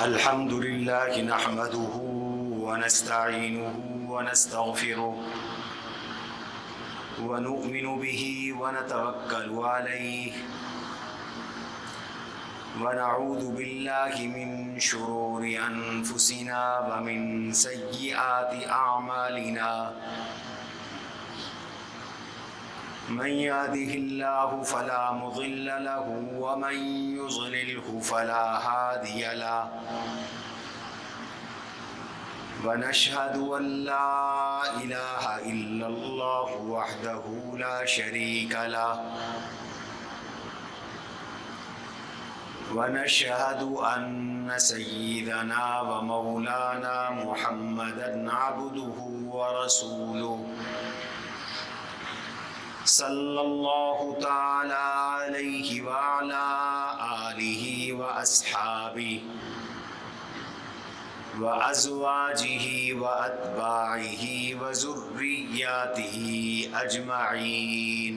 الحمد لله نحمده ونستعينه ونستغفره ونؤمن به ونتوكل عليه ونعوذ بالله من شرور أنفسنا ومن سيئات أعمالنا من يهده الله فلا مضل له ومن يضلله فلا هادي له ونشهد أن لا إله إلا الله وحده لا شريك له ونشهد أن سيدنا ومولانا محمدا عبده ورسوله صلى الله تعالى عليه وعلى آله وأصحابه وأزواجه وأتباعه وذرياته أجمعين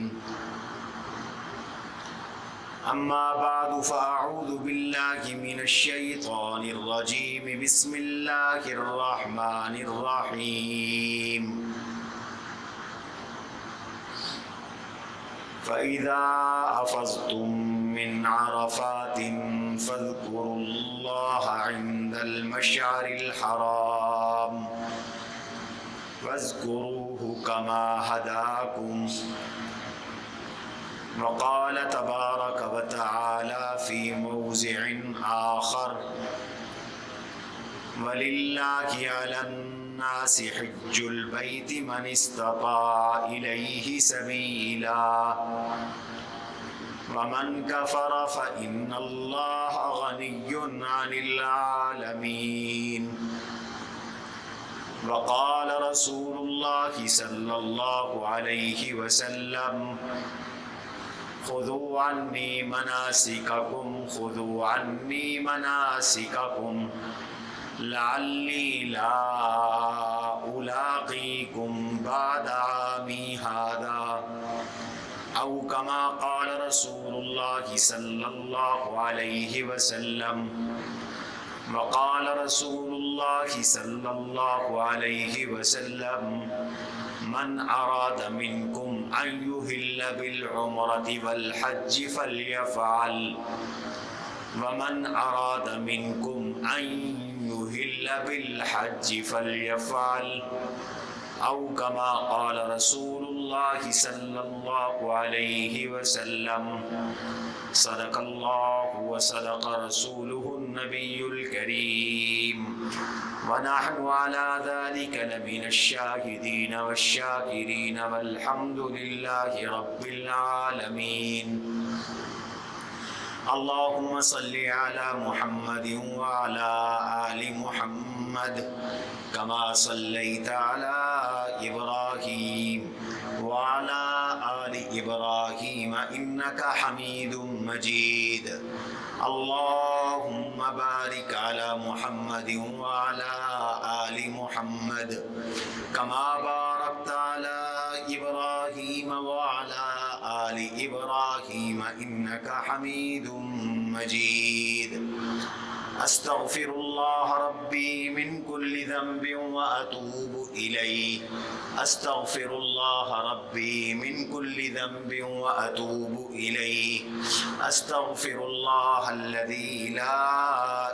أما بعد فأعوذ بالله من الشيطان الرجيم بسم الله الرحمن الرحيم فإذا أفضتم من عرفات فاذكروا الله عند المشعر الحرام واذكروه كما هداكم وقال تبارك وتعالى في موضع آخر ولله على الناس حج البيت من استطاع إليه سبيلا ومن كفر فإن الله غني عن العالمين وقال رسول الله صلى الله عليه وسلم خذوا عني مناسككم لعلی لا الاقیکم بعد عامی هذا او کما قال رسول اللہ صلی اللہ علیہ وسلم وقال رسول اللہ صلی اللہ علیہ وسلم من اراد منکم ان یہل بالعمرة والحج فلیفعل ومن اراد منکم ان يهل بالحج فليفعل أو كما قال رسول الله صلى الله عليه وسلم صدق الله وصدق رسوله النبي الكريم ونحن على ذلك لمن الشاهدين والشاكرين والحمد لله رب العالمين اللهم صل على محمد وعلى آل محمد كما صليت على إبراهيم وعلى آل إبراهيم إنك حميد مجيد اللهم بارك على محمد وعلى آل محمد كما باركت على إبراهيم وعلى آل إبراهيم إنك حميد مجيد أستغفر الله ربي من كل ذنب وأتوب إليه أستغفر الله ربي من كل ذنب وأتوب إليه أستغفر الله الذي لا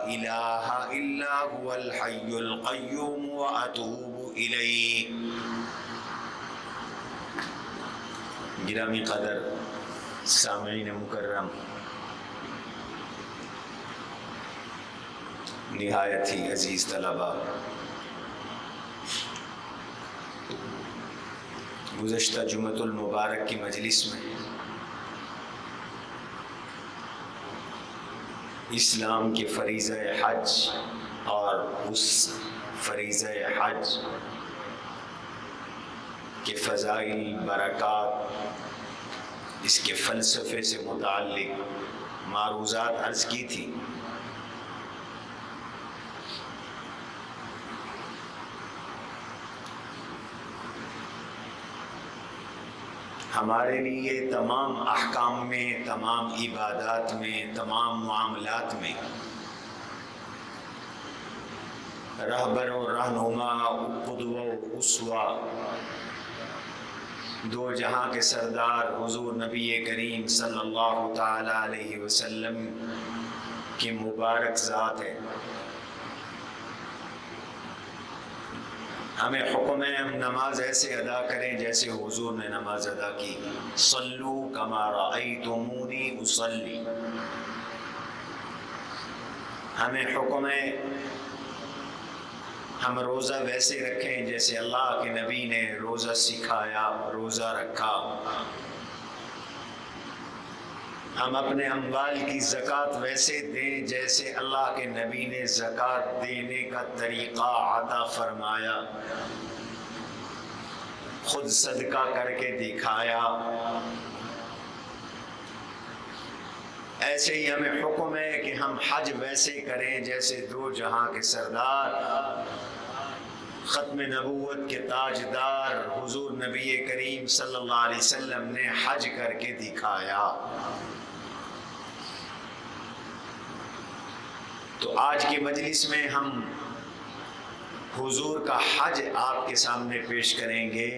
إله إلا هو الحي القيوم وأتوب إليه گرامی قدر سامعین مکرم، نہایت ہی عزیز طلباء، گزشتہ جمعۃ المبارک کی مجلس میں اسلام کے فریضہ حج اور اس فریضہ حج کے فضائل، برکات، اس کے فلسفے سے متعلق معروضات عرض کی تھی۔ ہمارے لیے تمام احکام میں، تمام عبادات میں، تمام معاملات میں رہبر و رہنما، قدوہ و اسوہ، دو جہاں کے سردار حضور نبی کریم صلی اللہ تعالی علیہ وسلم کی مبارک ذات ہے۔ ہمیں حکم ہے ہم نماز ایسے ادا کریں جیسے حضور نے نماز ادا کی، صلو کما رأیتمونی اصلی۔ ہمیں حکم ہے ہم روزہ ویسے رکھیں جیسے اللہ کے نبی نے روزہ سکھایا، روزہ رکھا۔ ہم اپنے اموال کی زکوٰۃ ویسے دیں جیسے اللہ کے نبی نے زکوٰۃ دینے کا طریقہ عطا فرمایا، خود صدقہ کر کے دکھایا۔ ایسے ہی ہمیں حکم ہے کہ ہم حج ویسے کریں جیسے دو جہاں کے سردار، ختم نبوت کے تاجدار حضور نبی کریم صلی اللہ علیہ وسلم نے حج کر کے دکھایا۔ تو آج کی مجلس میں ہم حضور کا حج آپ کے سامنے پیش کریں گے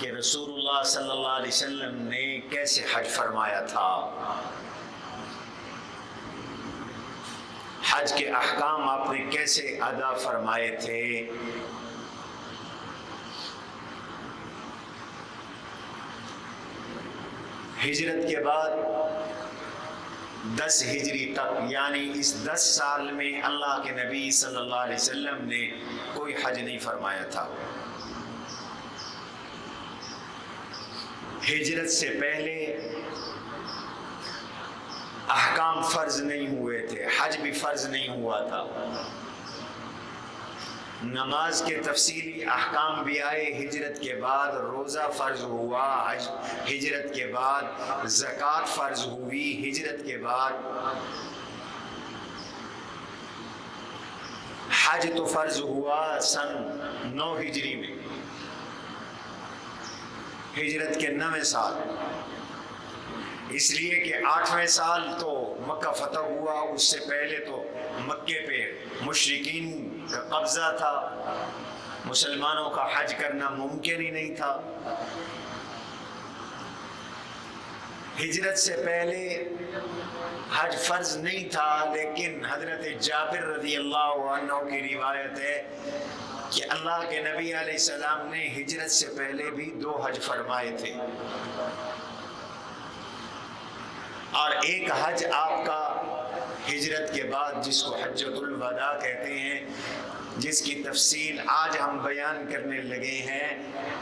کہ رسول اللہ صلی اللہ علیہ وسلم نے کیسے حج فرمایا تھا، حج کے احکام آپ نے کیسے ادا فرمائے تھے۔ ہجرت کے بعد 10 ہجری تک، یعنی اس 10 سال میں اللہ کے نبی صلی اللہ علیہ وسلم نے کوئی حج نہیں فرمایا تھا۔ ہجرت سے پہلے احکام فرض نہیں ہوئے تھے، حج بھی فرض نہیں ہوا تھا، نماز کے تفصیلی احکام بھی آئے ہجرت کے بعد، روزہ فرض ہوا ہجرت کے بعد، زکوٰۃ فرض ہوئی ہجرت کے بعد، حج تو فرض ہوا سن 9 ہجری میں، ہجرت کے 9ویں سال، اس لیے کہ 8ویں سال تو مکہ فتح ہوا، اس سے پہلے تو مکے پہ مشرکین کا قبضہ تھا، مسلمانوں کا حج کرنا ممکن ہی نہیں تھا۔ ہجرت سے پہلے حج فرض نہیں تھا، لیکن حضرت جابر رضی اللہ عنہ کی روایت ہے کہ اللہ کے نبی علیہ السلام نے ہجرت سے پہلے بھی 2 حج فرمائے تھے، اور ایک حج آپ کا ہجرت کے بعد جس کو حجۃ الوداع کہتے ہیں، جس کی تفصیل آج ہم بیان کرنے لگے ہیں،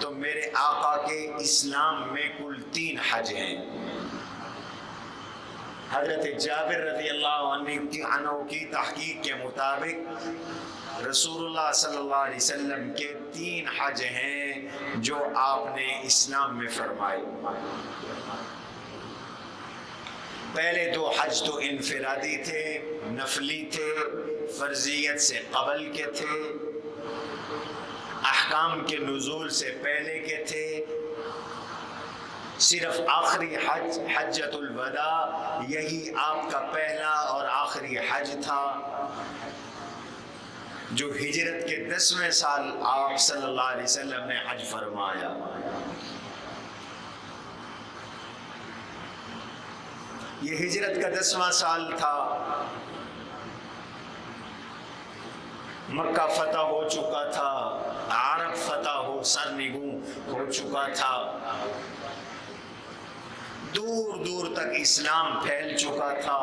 تو میرے آقا کے اسلام میں کل 3 حج ہیں۔ حضرت جابر رضی اللہ عنہ کی تحقیق کے مطابق رسول اللہ صلی اللہ علیہ وسلم کے 3 حج ہیں جو آپ نے اسلام میں فرمائے۔ پہلے 2 حج تو انفرادی تھے، نفلی تھے، فرضیت سے قبل کے تھے، احکام کے نزول سے پہلے کے تھے۔ صرف آخری حج حجۃ الوداع یہی آپ کا پہلا اور آخری حج تھا، جو ہجرت کے 10ویں سال آپ صلی اللہ علیہ وسلم نے حج فرمایا۔ یہ ہجرت کا 10واں سال تھا، مکہ فتح ہو چکا تھا، عرب فتح ہو سرنگوں ہو چکا تھا، دور دور تک اسلام پھیل چکا تھا،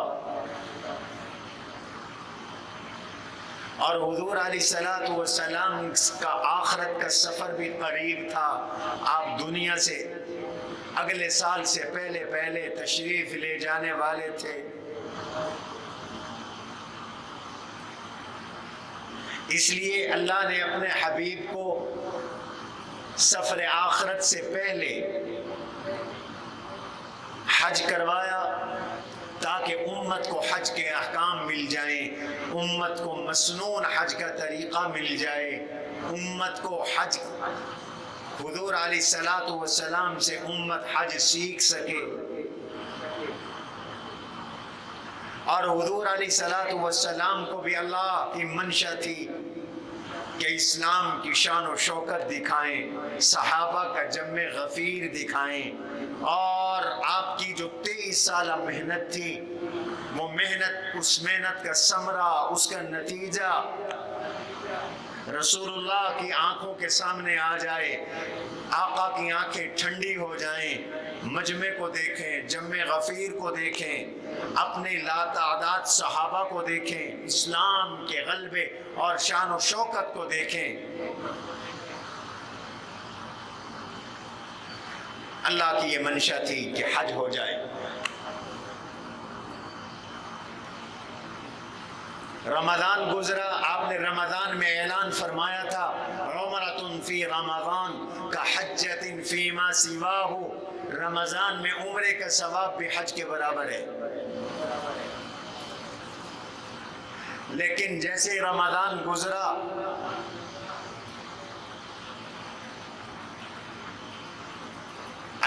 اور حضور علیہ الصلوۃ والسلام کا آخرت کا سفر بھی قریب تھا۔ آپ دنیا سے اگلے سال سے پہلے تشریف لے جانے والے تھے۔ اس لیے اللہ نے اپنے حبیب کو سفر آخرت سے پہلے حج کروایا تاکہ امت کو حج کے احکام مل جائیں، امت کو مسنون حج کا طریقہ مل جائے، امت کو حج حضور علیہ الصلوۃ والسلام سے امت حج سیکھ سکے۔ اور حضور علیہ الصلوۃ والسلام کو بھی اللہ کی منشا تھی کہ اسلام کی شان و شوکت دکھائیں، صحابہ کا جم غفیر دکھائیں، اور آپ کی جو 23 سالہ محنت تھی وہ محنت، اس محنت کا ثمرہ، اس کا نتیجہ رسول اللہ کی آنکھوں کے سامنے آ جائے، آقا کی آنکھیں ٹھنڈی ہو جائیں، مجمع کو دیکھیں، جمع غفیر کو دیکھیں، اپنے لاتعداد صحابہ کو دیکھیں، اسلام کے غلبے اور شان و شوکت کو دیکھیں۔ اللہ کی یہ منشا تھی کہ حج ہو جائے۔ رمضان گزرا، آپ نے رمضان میں اعلان فرمایا تھا عمرۃ فی رمضان کا حجۃ فیما سواہ، رمضان میں عمرے کا ثواب بھی حج کے برابر ہے۔ لیکن جیسے رمضان گزرا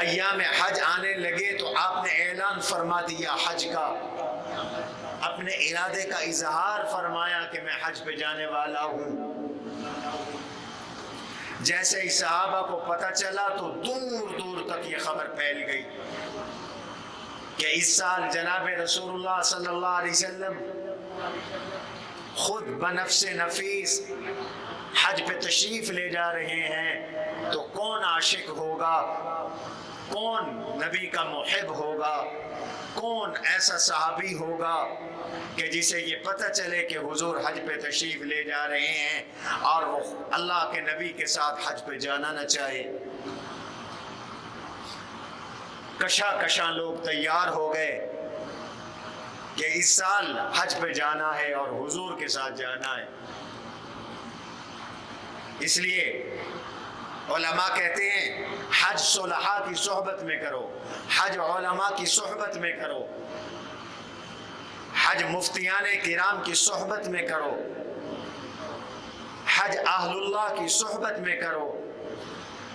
ایام حج آنے لگے تو آپ نے اعلان فرما دیا حج کا، اپنے ارادے کا اظہار فرمایا کہ میں حج پہ جانے والا ہوں۔ جیسے ہی صحابہ کو پتہ چلا تو دور دور تک یہ خبر پھیل گئی کہ اس سال جناب رسول اللہ صلی اللہ علیہ وسلم خود بنفس نفیس حج پہ تشریف لے جا رہے ہیں، تو کون عاشق ہوگا، کون نبی کا محب ہوگا، کون ایسا صحابی ہوگا کہ جسے یہ پتہ چلے کہ حضور حج پہ تشریف لے جا رہے ہیں اور وہ اللہ کے نبی کے ساتھ حج پہ جانا نہ چاہے۔ کشا کشا لوگ تیار ہو گئے کہ اس سال حج پہ جانا ہے اور حضور کے ساتھ جانا ہے۔ اس لیے علماء کہتے ہیں حج صلحاء کی صحبت میں کرو، حج علماء کی صحبت میں کرو، حج مفتیان کرام کی صحبت میں کرو، حج اہل اللہ کی صحبت میں کرو،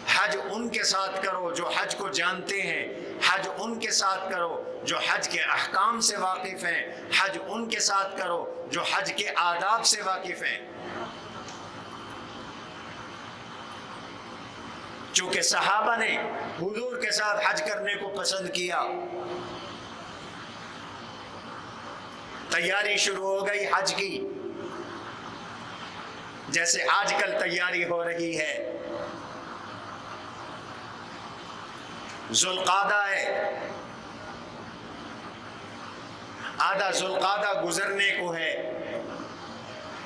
حج ان کے ساتھ کرو جو حج کو جانتے ہیں، حج ان کے ساتھ کرو جو حج کے احکام سے واقف ہیں، حج ان کے ساتھ کرو جو حج کے آداب سے واقف ہیں۔ چونکہ صحابہ نے حضور کے ساتھ حج کرنے کو پسند کیا، تیاری شروع ہو گئی حج کی، جیسے آج کل تیاری ہو رہی ہے۔ ذوالقعدہ ہے، آدھا ذوالقعدہ گزرنے کو ہے،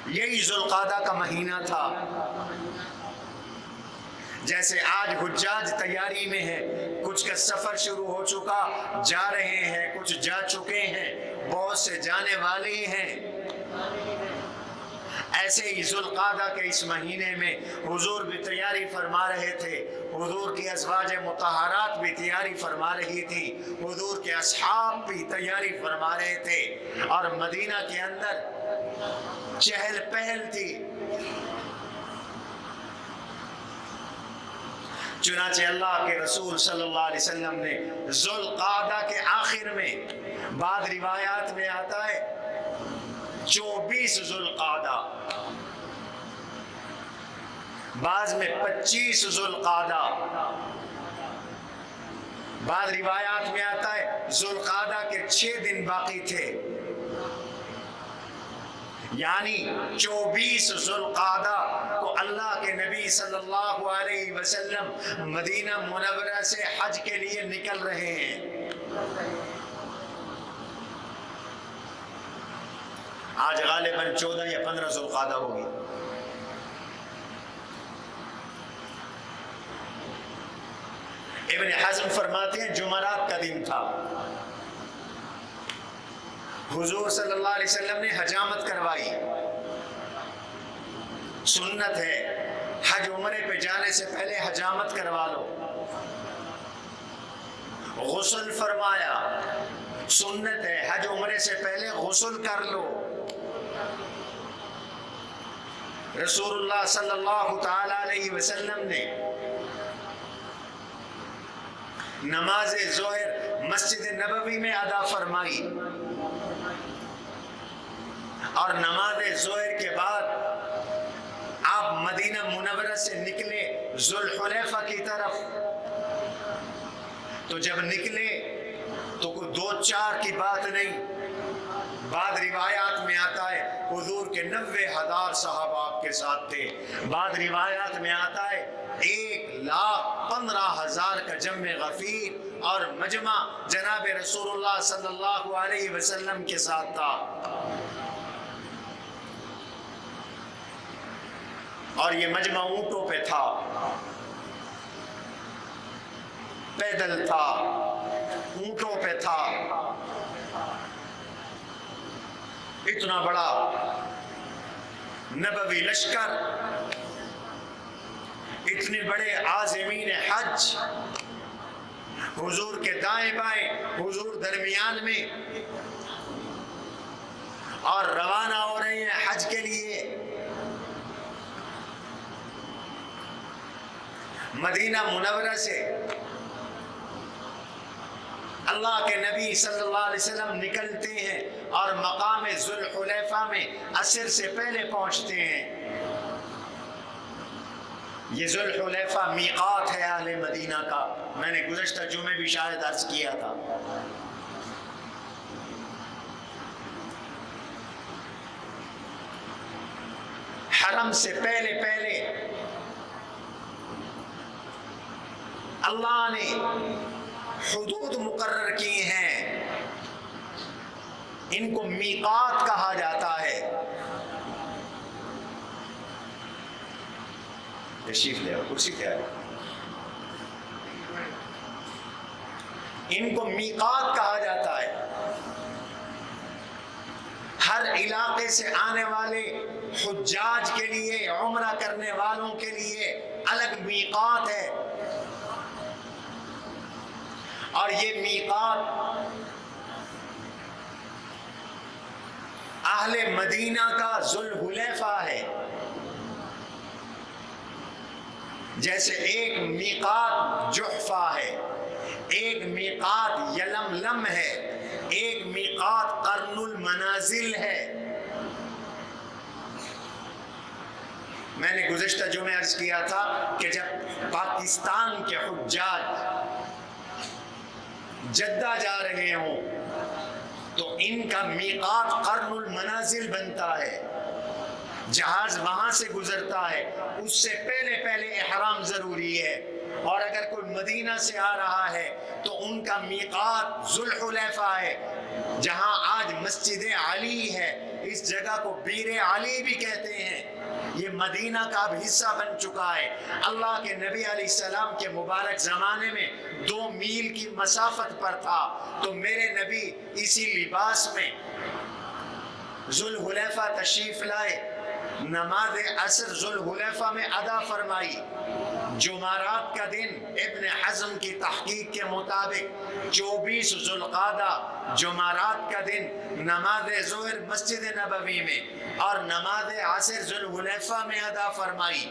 یہی ذوالقعدہ کا مہینہ تھا۔ جیسے آج حجاج تیاری میں ہے، کچھ کا سفر شروع ہو چکا، جا رہے ہیں، کچھ جا چکے ہیں، بہت سے جانے والے ہیں، ایسے ہی ذوالقعدہ کے اس مہینے میں حضور بھی تیاری فرما رہے تھے، حضور کی ازواج مطہرات بھی تیاری فرما رہی تھی، حضور کے اصحاب بھی تیاری فرما رہے تھے، اور مدینہ کے اندر چہل پہل تھی۔ چنانچہ اللہ کے رسول صلی اللہ علیہ وسلم نے ذوالقعدہ کے آخر میں، بعض روایات میں آتا ہے 24 ذوالقعدہ، بعض میں 25 ذوالقعدہ، بعض روایات میں آتا ہے ذوالقعدہ کے 6 دن باقی تھے، یعنی 24 ذوالقعدہ کو اللہ کے نبی صلی اللہ علیہ وسلم مدینہ منورہ سے حج کے لیے نکل رہے ہیں۔ آج غالباً 14 یا 15 ذوالقعدہ ہوگی۔ ابن حزم فرماتے ہیں جمعرات کا دن تھا، حضور صلی اللہ علیہ وسلم نے حجامت کروائی۔ سنت ہے حج عمرے پہ جانے سے پہلے حجامت کروا لو، غسل فرمایا، سنت ہے حج عمرے سے پہلے غسل کر لو۔ رسول اللہ صلی اللہ تعالی علیہ وسلم نے نماز ظہر مسجد نبوی میں ادا فرمائی، اور نماز ظہر کے بعد آپ سے نکلے ذوالحلیفہ کی طرف، تو جب نکلے تو کوئی 2-4 کی بات نہیں، بعد روایات میں آتا ہے حضور کے 90,000 صحابہ آپ کے ساتھ تھے، بعد روایات میں آتا ہے 1,15,000 کا جمع غفیر اور مجمع جناب رسول اللہ صلی اللہ علیہ وسلم کے ساتھ تھا، اور یہ مجمع اونٹوں پہ تھا، پیدل تھا، اونٹوں پہ تھا، اتنا بڑا نبوی لشکر، اتنے بڑے عازمین حج، حضور کے دائیں بائیں، حضور درمیان میں، اور روانہ ہو رہے ہیں حج کے لیے۔ مدینہ منورہ سے اللہ کے نبی صلی اللہ علیہ وسلم نکلتے ہیں اور مقام ذوالحلیفہ میں عصر سے پہلے پہنچتے ہیں۔ یہ ذوالحلیفہ میقات ہے اہل مدینہ کا، میں نے گزشتہ جمعے بھی شاید عرض کیا تھا۔ حرم سے پہلے اللہ نے حدود مقرر کی ہیں، ان کو میقات کہا جاتا ہے۔ تشریف لے کرسی پہ آئے، ان کو میقات کہا جاتا ہے۔ ہر علاقے سے آنے والے حجاج کے لیے، عمرہ کرنے والوں کے لیے الگ میقات ہے، اور یہ میقات اہل مدینہ کا ذوالحلیفہ ہے۔ جیسے ایک میقات جحفہ ہے، ایک میقات یلملم ہے، ایک میقات قرن المنازل ہے۔ میں نے گزشتہ جمعے عرض کیا تھا کہ جب پاکستان کے حجاج جدہ جا رہے ہوں تو ان کا میقات قرن المنازل بنتا ہے، جہاز وہاں سے گزرتا ہے، اس سے پہلے احرام ضروری ہے، اور اگر کوئی مدینہ سے آ رہا ہے تو ان کا میقات ذوالحلیفہ ہے، جہاں آج مسجد علی ہے، اس جگہ کو بیر علی بھی کہتے ہیں، یہ مدینہ کا اب حصہ بن چکا ہے۔ اللہ کے نبی علیہ السلام کے مبارک زمانے میں 2 میل کی مسافت پر تھا، تو میرے نبی اسی لباس میں ذوالحلیفہ تشریف لائے، نماز عصر ذوالحلیفہ میں ادا فرمائی۔ جمعرات کا دن ابن حزم کی تحقیق کے مطابق 24 ذوالقعدہ جمعرات کا دن نماز ظہر مسجد نبوی میں اور نماز عصر ذوالحلیفہ میں ادا فرمائی۔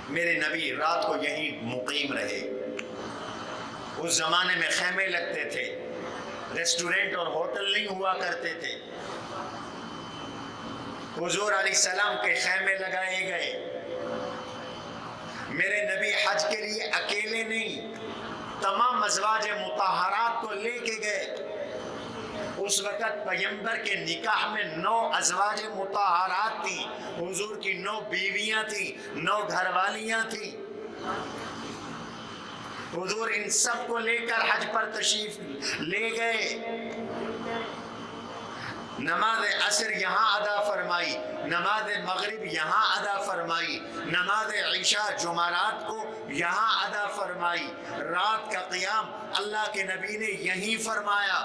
میرے نبی رات کو یہیں مقیم رہے۔ اس زمانے میں خیمے لگتے تھے، ریسٹورنٹ اور ہوٹل نہیں ہوا کرتے تھے۔ حضور علیہ السلام کے خیمے لگائے گئے۔ میرے نبی حج کے لیے اکیلے نہیں، تمام ازواج مطہرات کو لے کے گئے۔ اس وقت پیغمبر کے نکاح میں 9 ازواج مطہرات تھیں، حضور کی 9 بیویاں تھیں، 9 گھر والیاں تھیں۔ حضور ان سب کو لے کر حج پر تشریف لے گئے۔ نماز عصر یہاں ادا فرمائی، نماز مغرب یہاں ادا فرمائی، نماز عشاء جمعرات کو یہاں ادا فرمائی۔ رات کا قیام اللہ کے نبی نے یہیں فرمایا۔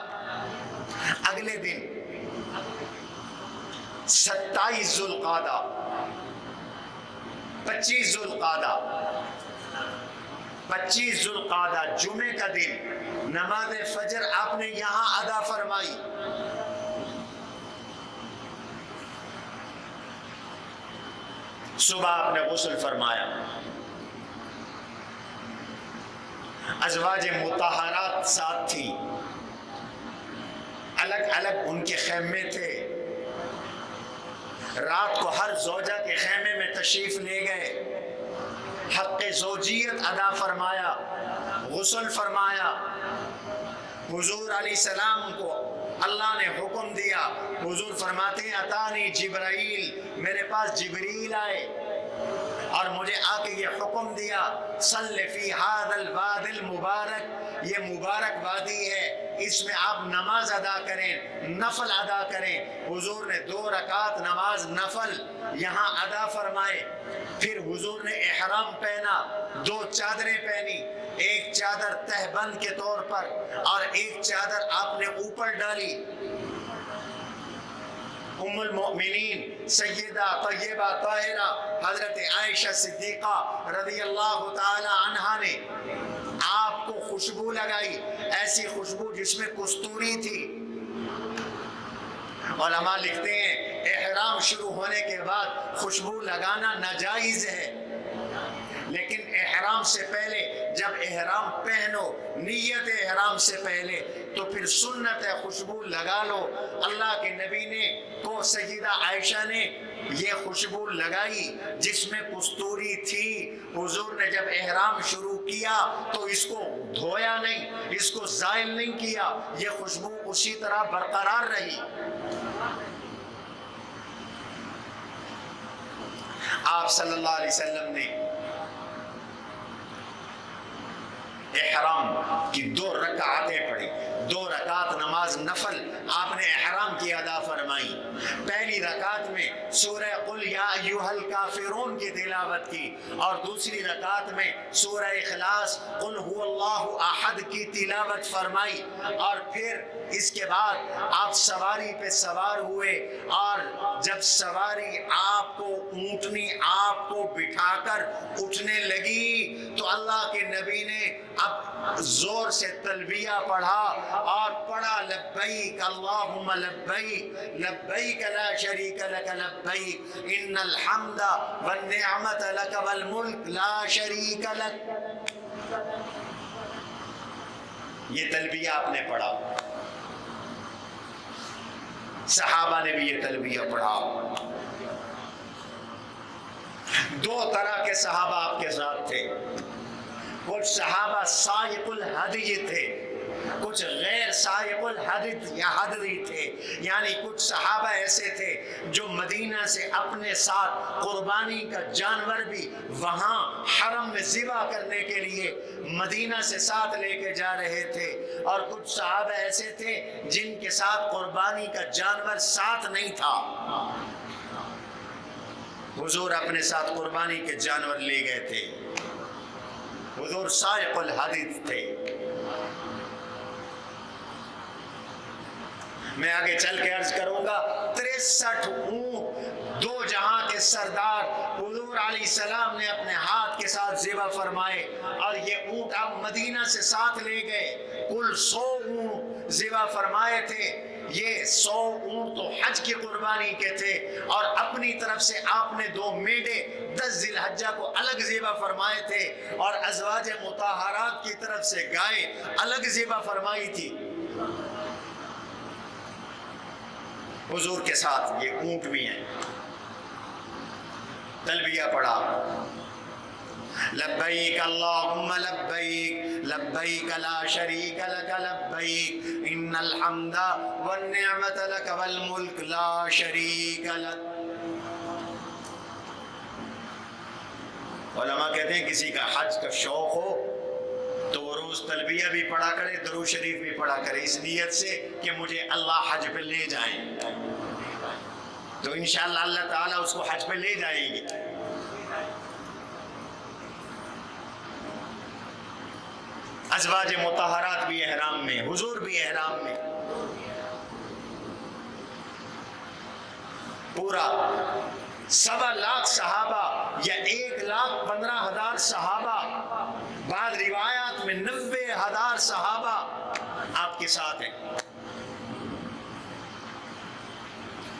اگلے دن 27 ذوالقعدہ، 25 ذوالقعدہ، 25 ذوالقعدہ جمعے کا دن نماز فجر آپ نے یہاں ادا فرمائی۔ صبح آپ نے غسل فرمایا، ازواج مطہرات ساتھ تھی، الگ الگ ان کے خیمے تھے۔ رات کو ہر زوجہ کے خیمے میں تشریف لے گئے، حق زوجیت ادا فرمایا، غسل فرمایا۔ حضور علیہ السلام کو اللہ نے حکم دیا، حضور فرماتے ہیں اتانی جبرائیل، میرے پاس جبریل آئے اور مجھے آ کے یہ حکم دیا، صلی فی ھذا الوادی المبارک، یہ مبارک وادی ہے، اس میں آپ نماز ادا کریں، نفل ادا کریں۔ حضور نے 2 رکعت نماز نفل یہاں ادا فرمائے۔ پھر حضور نے احرام پہنا، 2 چادریں پہنی، ایک چادر تہبند کے طور پر اور ایک چادر آپ نے اوپر ڈالی۔ ام المؤمنین سیدہ طیبہ طاہرہ حضرت عائشہ صدیقہ رضی اللہ تعالی عنہا نے آپ کو خوشبو لگائی، ایسی خوشبو جس میں کستوری تھی۔ علماء لکھتے ہیں احرام شروع ہونے کے بعد خوشبو لگانا ناجائز ہے، لیکن احرام سے پہلے جب احرام پہنو، نیت احرام سے پہلے، تو پھر سنت ہے خوشبو لگا لو۔ اللہ کے نبی نے کو سیدہ عائشہ نے یہ خوشبو لگائی جس میں کستوری تھی۔ حضور نے جب احرام شروع کیا تو اس کو دھویا نہیں، اس کو زائل نہیں کیا، یہ خوشبو اسی طرح برقرار رہی۔ آپ صلی اللہ علیہ وسلم نے احرام کی 2 رکعتیں پڑھی، 2 رکعت نماز نفل آپ نے احرام کی ادا فرمائی۔ پہلی رکعت میں سورہ قل یا ایھا الکافرون کی تلاوت کی اور دوسری رکعت میں سورہ اخلاص قل ھو اللہ احد کی تلاوت فرمائی، اور پھر اس کے بعد آپ سواری پہ سوار ہوئے، اور جب سواری آپ کو اونٹنی آپ کو بٹھا کر اٹھنے لگی تو اللہ کے نبی نے اب زور سے تلبیہ پڑھا اور پڑھا لبیک اللہم لبیک لبیک لا شریک لک لبیک ان الحمد والنعمت لک والملک لا شریک لک۔ یہ تلبیہ آپ نے پڑھا، صحابہ نے بھی یہ تلبیہ پڑھا۔ 2 طرح کے صحابہ آپ کے ساتھ تھے، کچھ صحابہ سائق الہدی تھے، کچھ غیر سائق الہدی یا ہدی تھے، یعنی کچھ صحابہ ایسے تھے جو مدینہ سے اپنے ساتھ قربانی کا جانور بھی وہاں حرم میں ذبح کرنے کے لیے مدینہ سے ساتھ لے کے جا رہے تھے، اور کچھ صحابہ ایسے تھے جن کے ساتھ قربانی کا جانور ساتھ نہیں تھا۔ حضور اپنے ساتھ قربانی کے جانور لے گئے تھے، حضور سائق الحدیث تھے۔ میں آگے چل کے عرض کروں گا 63 اونٹ 2 جہاں کے سردار حضور علیہ السلام نے اپنے ہاتھ کے ساتھ ذبح فرمائے، اور یہ اونٹ آپ مدینہ سے ساتھ لے گئے، کل 100 اونٹ ذبح فرمائے تھے۔ یہ 100 اونٹ تو حج کی قربانی کے تھے، اور اپنی طرف سے آپ نے 2 میڈے 10 ذی الحجہ کو الگ ذبح فرمائے تھے، اور ازواج مطہرات کی طرف سے گائے الگ ذبح فرمائی تھی۔ حضور کے ساتھ یہ اونٹ بھی ہیں۔ تلبیہ پڑھا لبیک اللہم لبیک لبیک لا شریک لک لبیک ان الحمد والنعمت لک والملک لا شریک لک۔ علماء کہتے ہیں کسی کا حج کا شوق ہو تو وہ روز تلبیہ بھی پڑھا کرے، درود شریف بھی پڑھا کرے، اس نیت سے کہ مجھے اللہ حج پہ لے جائیں، تو انشاءاللہ اللہ تعالیٰ اس کو حج پہ لے جائیں گے۔ ازواج مطہرات بھی احرام میں، حضور بھی احرام میں، پورا 1.25 لاکھ صحابہ یا 1,15,000 صحابہ، بعض روایات میں 90,000 صحابہ آپ کے ساتھ ہیں۔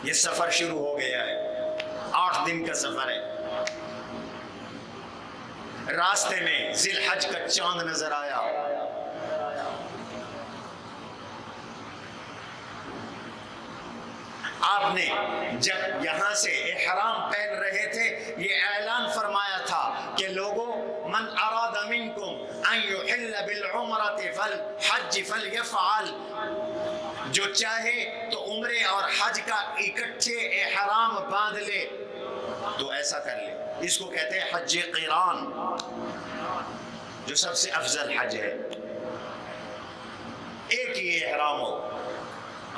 یہ سفر شروع ہو گیا ہے، 8 دن کا سفر ہے۔ راستے میں ذی الحج کا چاند نظر آیا، آپ نے جب یہاں سے احرام پہن رہے تھے یہ اعلان فرمایا تھا کہ لوگوں من اراد منکم ان یحل بالعمرۃ فالحج فلیفعل، جو چاہے تو عمرے اور حج کا اکٹھے احرام باندھ لے تو ایسا کر لے. اس کو کہتے ہیں حج قران، جو سب سے افضل حج ہے. ایک ہی احرام ہو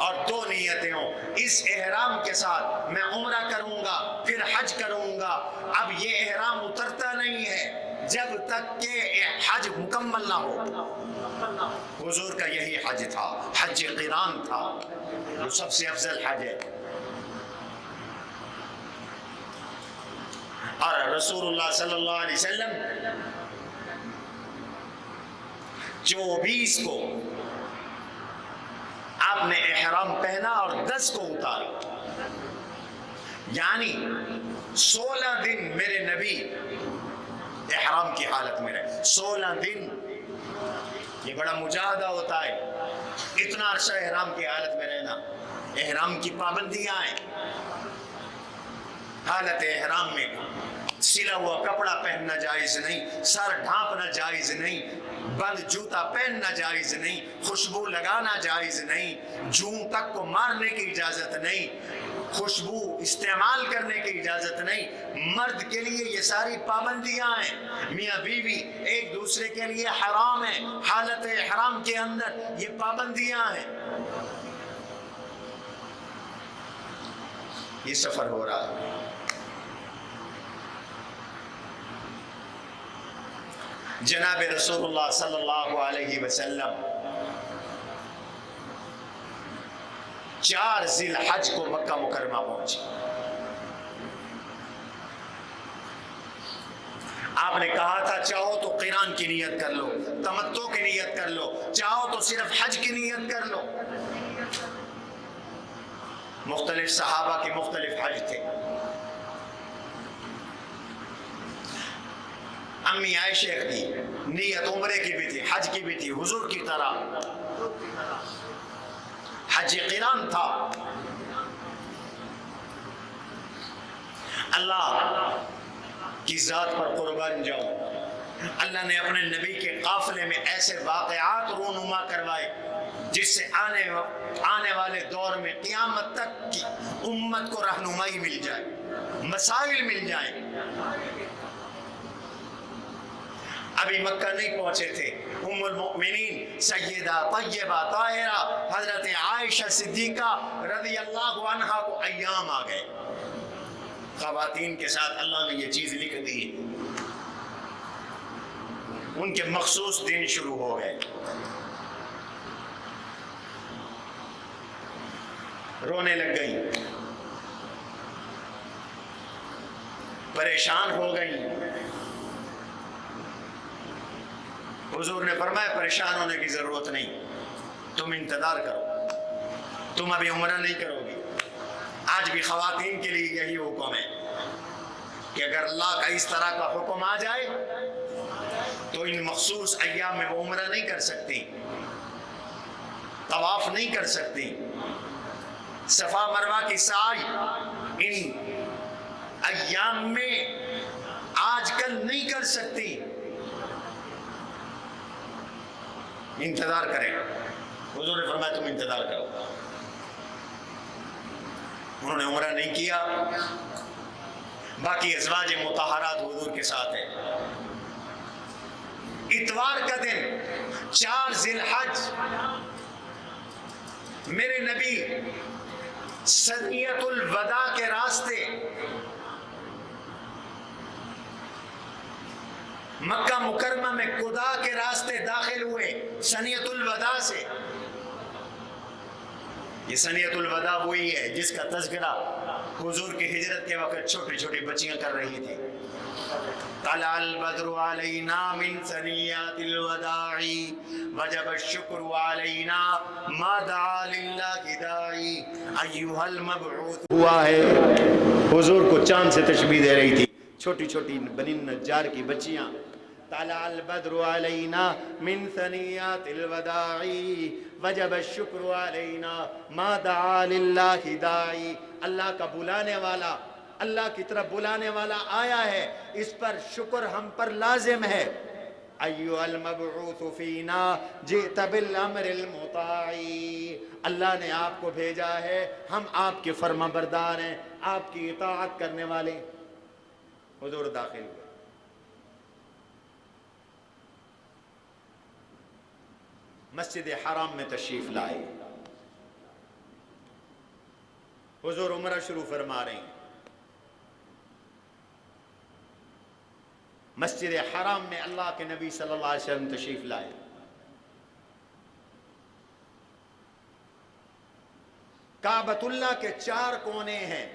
اور دو نیتیں ہوں. اس احرام کے ساتھ میں عمرہ کروں گا پھر حج کروں گا. اب یہ احرام اترتا نہیں ہے جب تک کہ حج مکمل نہ ہو. حضور کا یہی حج تھا، حج قران تھا، جو سب سے افضل حج ہے. اور رسول اللہ صلی اللہ علیہ وسلم 24 کو آپ نے احرام پہنا اور 10 کو اتارا، یعنی 16 دن میرے نبی احرام کی حالت میں رہے. 16 دن، یہ بڑا مجاہدہ ہوتا ہے اتنا عرصہ احرام کی حالت میں رہنا. احرام کی پابندیاں ہیں. حالت احرام میں سلا ہوا کپڑا پہننا جائز نہیں، سر ڈھانپنا جائز نہیں، بند جوتا پہننا جائز نہیں، خوشبو لگانا جائز نہیں، جوں تک کو مارنے کی اجازت نہیں، خوشبو استعمال کرنے کی اجازت نہیں. مرد کے لیے یہ ساری پابندیاں ہیں. میاں بیوی ایک دوسرے کے لیے حرام ہے. حالت احرام کے اندر یہ پابندیاں ہیں. یہ سفر ہو رہا ہے. جناب رسول اللہ صلی اللہ علیہ وسلم 4 ذی الحج کو مکہ مکرمہ پہنچے. آپ نے کہا تھا چاہو تو قران کی نیت کر لو، تمتع کی نیت کر لو، چاہو تو صرف حج کی نیت کر لو. مختلف صحابہ کے مختلف حج تھے. امی عائشہ کی نیت عمرے کی بھی تھی، حج کی بھی تھی، حضور کی طرح حج قران تھا. اللہ کی ذات پر قربان جاؤں، اللہ نے اپنے نبی کے قافلے میں ایسے واقعات رونما کروائے جس سے آنے والے دور میں قیامت تک کی امت کو رہنمائی مل جائے، مسائل مل جائیں. ابھی مکہ نہیں پہنچے تھے. ام المؤمنین سیدہ طیبہ طاہرہ حضرت عائشہ صدیقہ رضی اللہ عنہا کو ایام آ گئے. خواتین کے ساتھ اللہ نے یہ چیز لکھ دی، ان کے مخصوص دن شروع ہو گئے. رونے لگ گئیں، پریشان ہو گئیں. حضور نے فرمایا پریشان ہونے کی ضرورت نہیں، تم انتظار کرو، تم ابھی عمرہ نہیں کرو گی. آج بھی خواتین کے لیے یہی حکم ہے کہ اگر اللہ کا اس طرح کا حکم آ جائے تو ان مخصوص ایام میں وہ عمرہ نہیں کر سکتی، طواف نہیں کر سکتی، صفا مروہ کی سعی ان ایام میں آج کل نہیں کر سکتی. انتظار کریں. حضور نے فرمایا تم انتظار کرو. انہوں نے عمرہ نہیں کیا. باقی ازواج مطہرات حضور کے ساتھ ہیں. اتوار کا دن 4 ذی الحج میرے نبی ثنیۃ الوداع کے راستے مکہ مکرمہ میں قدا کے راستے داخل ہوئے. ثنیۃ الوداع سے، یہ ثنیۃ الوداع وہی ہے جس کا تذکرہ حضور کی ہجرت کے وقت چھوٹی چھوٹی بچیاں کر رہی تھی. طلع البدر علینا من ثنیات الوداع وجب الشکر علینا ما دعا للہ داعی ایھا المبعوث. ہوا ہے حضور کو چاند سے تشبیہ دے رہی تھی. چھوٹی چھوٹی بنی نجار کی بچیاں طلع البدر علینا من ثنیات الوداع وجب الشکر علینا ما دعا للہ داعی. اللہ کا بلانے والا، اللہ کی طرف بلانے والا آیا ہے، اس پر شکر ہم پر لازم ہے. ایھا المبعوث فینا جئت بالامر المطاع. اللہ نے آپ کو بھیجا ہے، ہم آپ کے فرما بردار ہیں، آپ کی اطاعت کرنے والے. حضور داخل ہوئے. مسجد حرام میں تشریف لائے. حضور عمرہ شروع فرما رہے ہیں. مسجد حرام میں اللہ کے نبی صلی اللہ علیہ وسلم تشریف لائے. کعبۃ اللہ کے 4 کونے ہیں.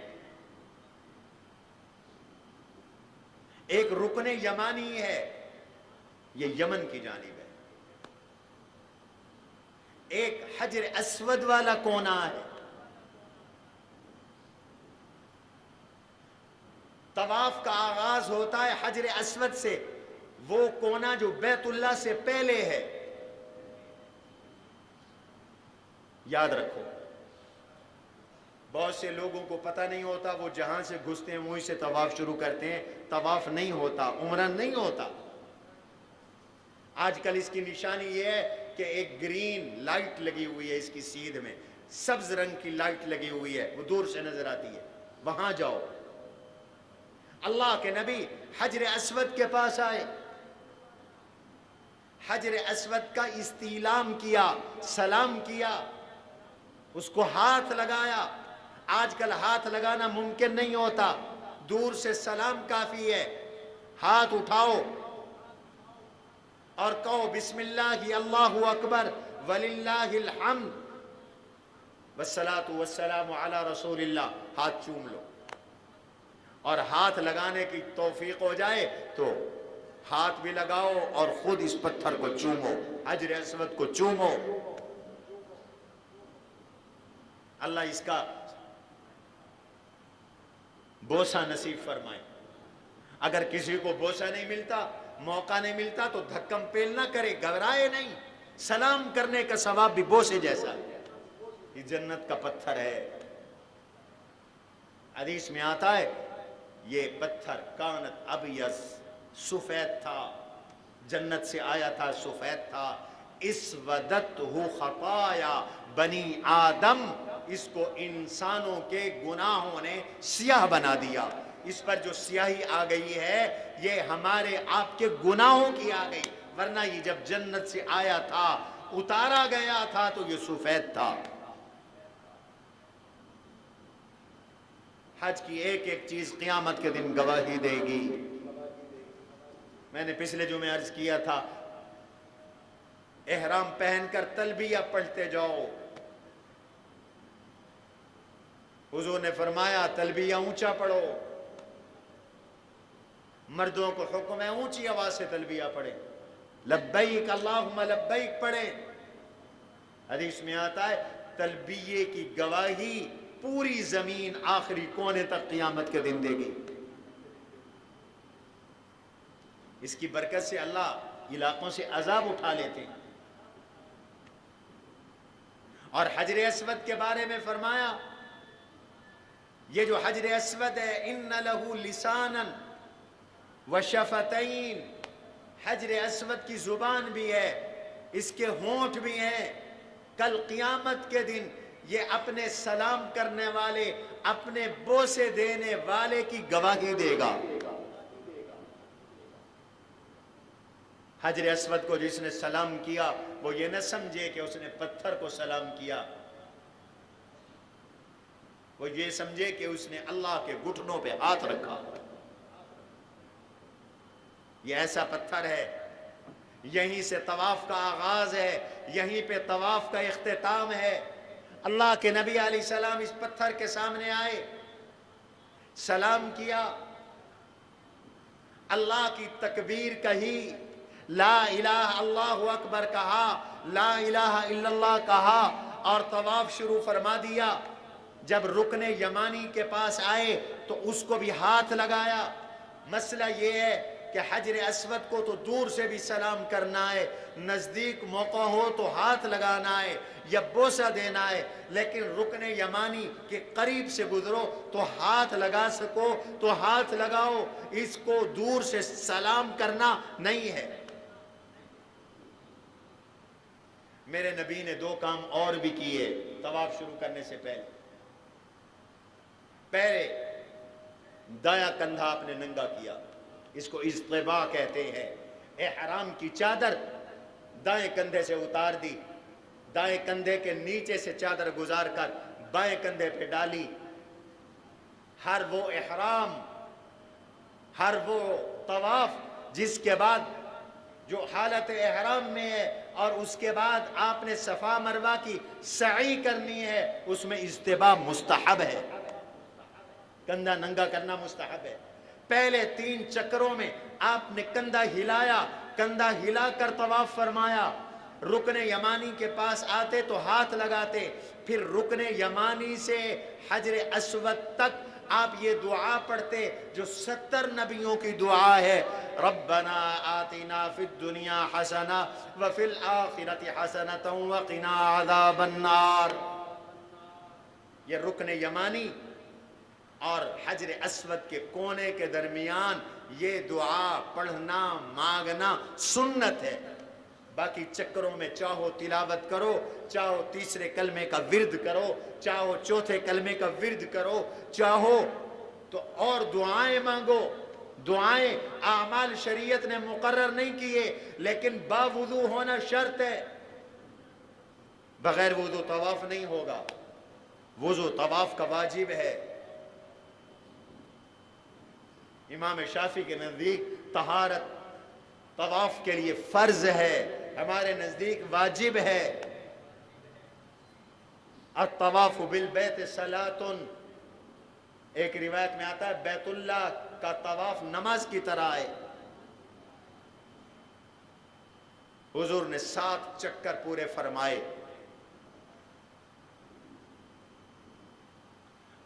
ایک رکن یمانی ہے، یہ یمن کی جانب ہے. ایک حجر اسود والا کونا ہے. طواف کا آغاز ہوتا ہے حجر اسود سے، وہ کونا جو بیت اللہ سے پہلے ہے. یاد رکھو، بہت سے لوگوں کو پتہ نہیں ہوتا، وہ جہاں سے گھستے ہیں وہیں سے طواف شروع کرتے ہیں. طواف نہیں ہوتا، عمرہ نہیں ہوتا. آج کل اس کی نشانی یہ ہے کہ ایک گرین لائٹ لگی ہوئی ہے اس کی سیدھ میں، سبز رنگ کی لائٹ لگی ہوئی ہے، وہ دور سے نظر آتی ہے، وہاں جاؤ. اللہ کے نبی حجر اسود کے پاس آئے، حجر اسود کا استعلام کیا، سلام کیا، اس کو ہاتھ لگایا. آج کل ہاتھ لگانا ممکن نہیں ہوتا، دور سے سلام کافی ہے. ہاتھ اٹھاؤ اور کہو بسم اللہ اللہ اکبر وللہ الحمد والصلاۃ والسلام علی رسول اللہ. ہاتھ چوم لو، اور ہاتھ لگانے کی توفیق ہو جائے تو ہاتھ بھی لگاؤ اور خود اس پتھر کو چومو، حجر اسود کو چومو. اللہ اس کا بوسہ نصیب فرمائے. اگر کسی کو بوسہ نہیں ملتا، موقع نہیں ملتا، تو دھکم پیل نہ کرے، گھبرائے نہیں. سلام کرنے کا ثواب بھی بوسے جیسا ہے. یہ جنت کا پتھر ہے. حدیث میں آتا ہے یہ پتھر کانت ابیض، سفید تھا، جنت سے آیا تھا، سفید تھا. اسودتہ خطایا بنی آدم، اس کو انسانوں کے گناہوں نے سیاہ بنا دیا. اس پر جو سیاہی آ گئی ہے یہ ہمارے آپ کے گناہوں کی آ گئی، ورنہ یہ جب جنت سے آیا تھا، اتارا گیا تھا، تو یہ سفید تھا. حج کی ایک ایک چیز قیامت کے دن گواہی دے گی. میں نے پچھلے جمعے عرض کیا تھا، احرام پہن کر تلبیہ پڑھتے جاؤ. حضور نے فرمایا تلبیہ اونچا پڑھو. مردوں کو حکم ہے اونچی آواز سے تلبیہ پڑھیں، لبیک اللہم لبیک پڑھیں. حدیث میں آتا ہے تلبیہ کی گواہی پوری زمین آخری کونے تک قیامت کے دن دے گی. اس کی برکت سے اللہ علاقوں سے عذاب اٹھا لیتے ہیں. اور حجر اسود کے بارے میں فرمایا یہ جو حجر اسود ہے، ان لہ لسانا وشفتین، حجر اسود کی زبان بھی ہے، اس کے ہونٹ بھی ہیں. کل قیامت کے دن یہ اپنے سلام کرنے والے، اپنے بوسے دینے والے کی گواہی دے گا. حجر اسود کو جس نے سلام کیا وہ یہ نہ سمجھے کہ اس نے پتھر کو سلام کیا، وہ یہ سمجھے کہ اس نے اللہ کے گھٹنوں پہ ہاتھ رکھا. یہ ایسا پتھر ہے، یہیں سے طواف کا آغاز ہے، یہیں پہ طواف کا اختتام ہے. اللہ کے نبی علیہ السلام اس پتھر کے سامنے آئے، سلام کیا، اللہ کی تکبیر کہی، لا الہ اللہ اکبر کہا، لا الہ الا اللہ کہا، اور طواف شروع فرما دیا. جب رکن یمانی کے پاس آئے تو اس کو بھی ہاتھ لگایا. مسئلہ یہ ہے کہ حجر اسود کو تو دور سے بھی سلام کرنا ہے، نزدیک موقع ہو تو ہاتھ لگانا ہے یا بوسہ دینا ہے، لیکن رکن یمانی کے قریب سے گزرو تو ہاتھ لگا سکو تو ہاتھ لگاؤ، اس کو دور سے سلام کرنا نہیں ہے۔ میرے نبی نے 2 کام اور بھی کیے طواف شروع کرنے سے پہلے دایاں کندھا آپ نے ننگا کیا، اس کو اصطباء کہتے ہیں۔ احرام کی چادر دائیں کندھے سے اتار دی، دائیں کندھے کے نیچے سے چادر گزار کر بائیں کندھے پہ ڈالی۔ ہر وہ احرام، ہر وہ طواف جس کے بعد جو حالت احرام میں ہے اور اس کے بعد آپ نے صفا مروہ کی سعی کرنی ہے، اس میں اصطباء مستحب ہے، کندھا ننگا کرنا مستحب ہے۔ پہلے 3 چکروں میں آپ نے کندھا ہلایا، کندھا ہلا کر طواف فرمایا، رکن یمانی کے پاس آتے تو ہاتھ لگاتے، پھر رکن یمانی سے حجر اسود تک آپ یہ دعا پڑھتے جو 70 نبیوں کی دعا ہے، ربنا آتنا فی الدنیا حسنہ وفی الآخرۃ حسنۃ وقنا عذاب النار۔ یہ رکن یمانی اور حجر اسود کے کونے کے درمیان یہ دعا پڑھنا مانگنا سنت ہے۔ باقی چکروں میں چاہو تلاوت کرو، چاہو تیسرے کلمے کا ورد کرو، چاہو چوتھے کلمے کا ورد کرو، چاہو تو اور دعائیں مانگو۔ دعائیں اعمال شریعت نے مقرر نہیں کیے، لیکن باوضو ہونا شرط ہے، بغیر وضو طواف نہیں ہوگا، وضو طواف کا واجب ہے۔ امام شافعی کے نزدیک طہارت طواف کے لیے فرض ہے، ہمارے نزدیک واجب ہے۔ الطواف بالبیت صلاۃ، ایک روایت میں آتا ہے بیت اللہ کا طواف نماز کی طرح ہے۔ حضور نے 7 چکر پورے فرمائے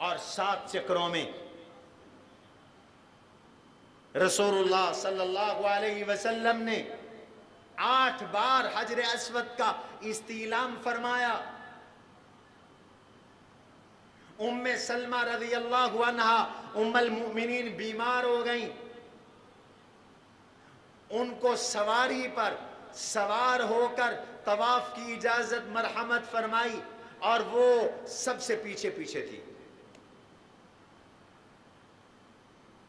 اور 7 چکروں میں رسول اللہ صلی اللہ علیہ وسلم نے 8 بار حجر اسود کا استعلام فرمایا۔ ام سلمہ رضی اللہ عنہا ام المؤمنین بیمار ہو گئیں، ان کو سواری پر سوار ہو کر طواف کی اجازت مرحمت فرمائی اور وہ سب سے پیچھے تھی۔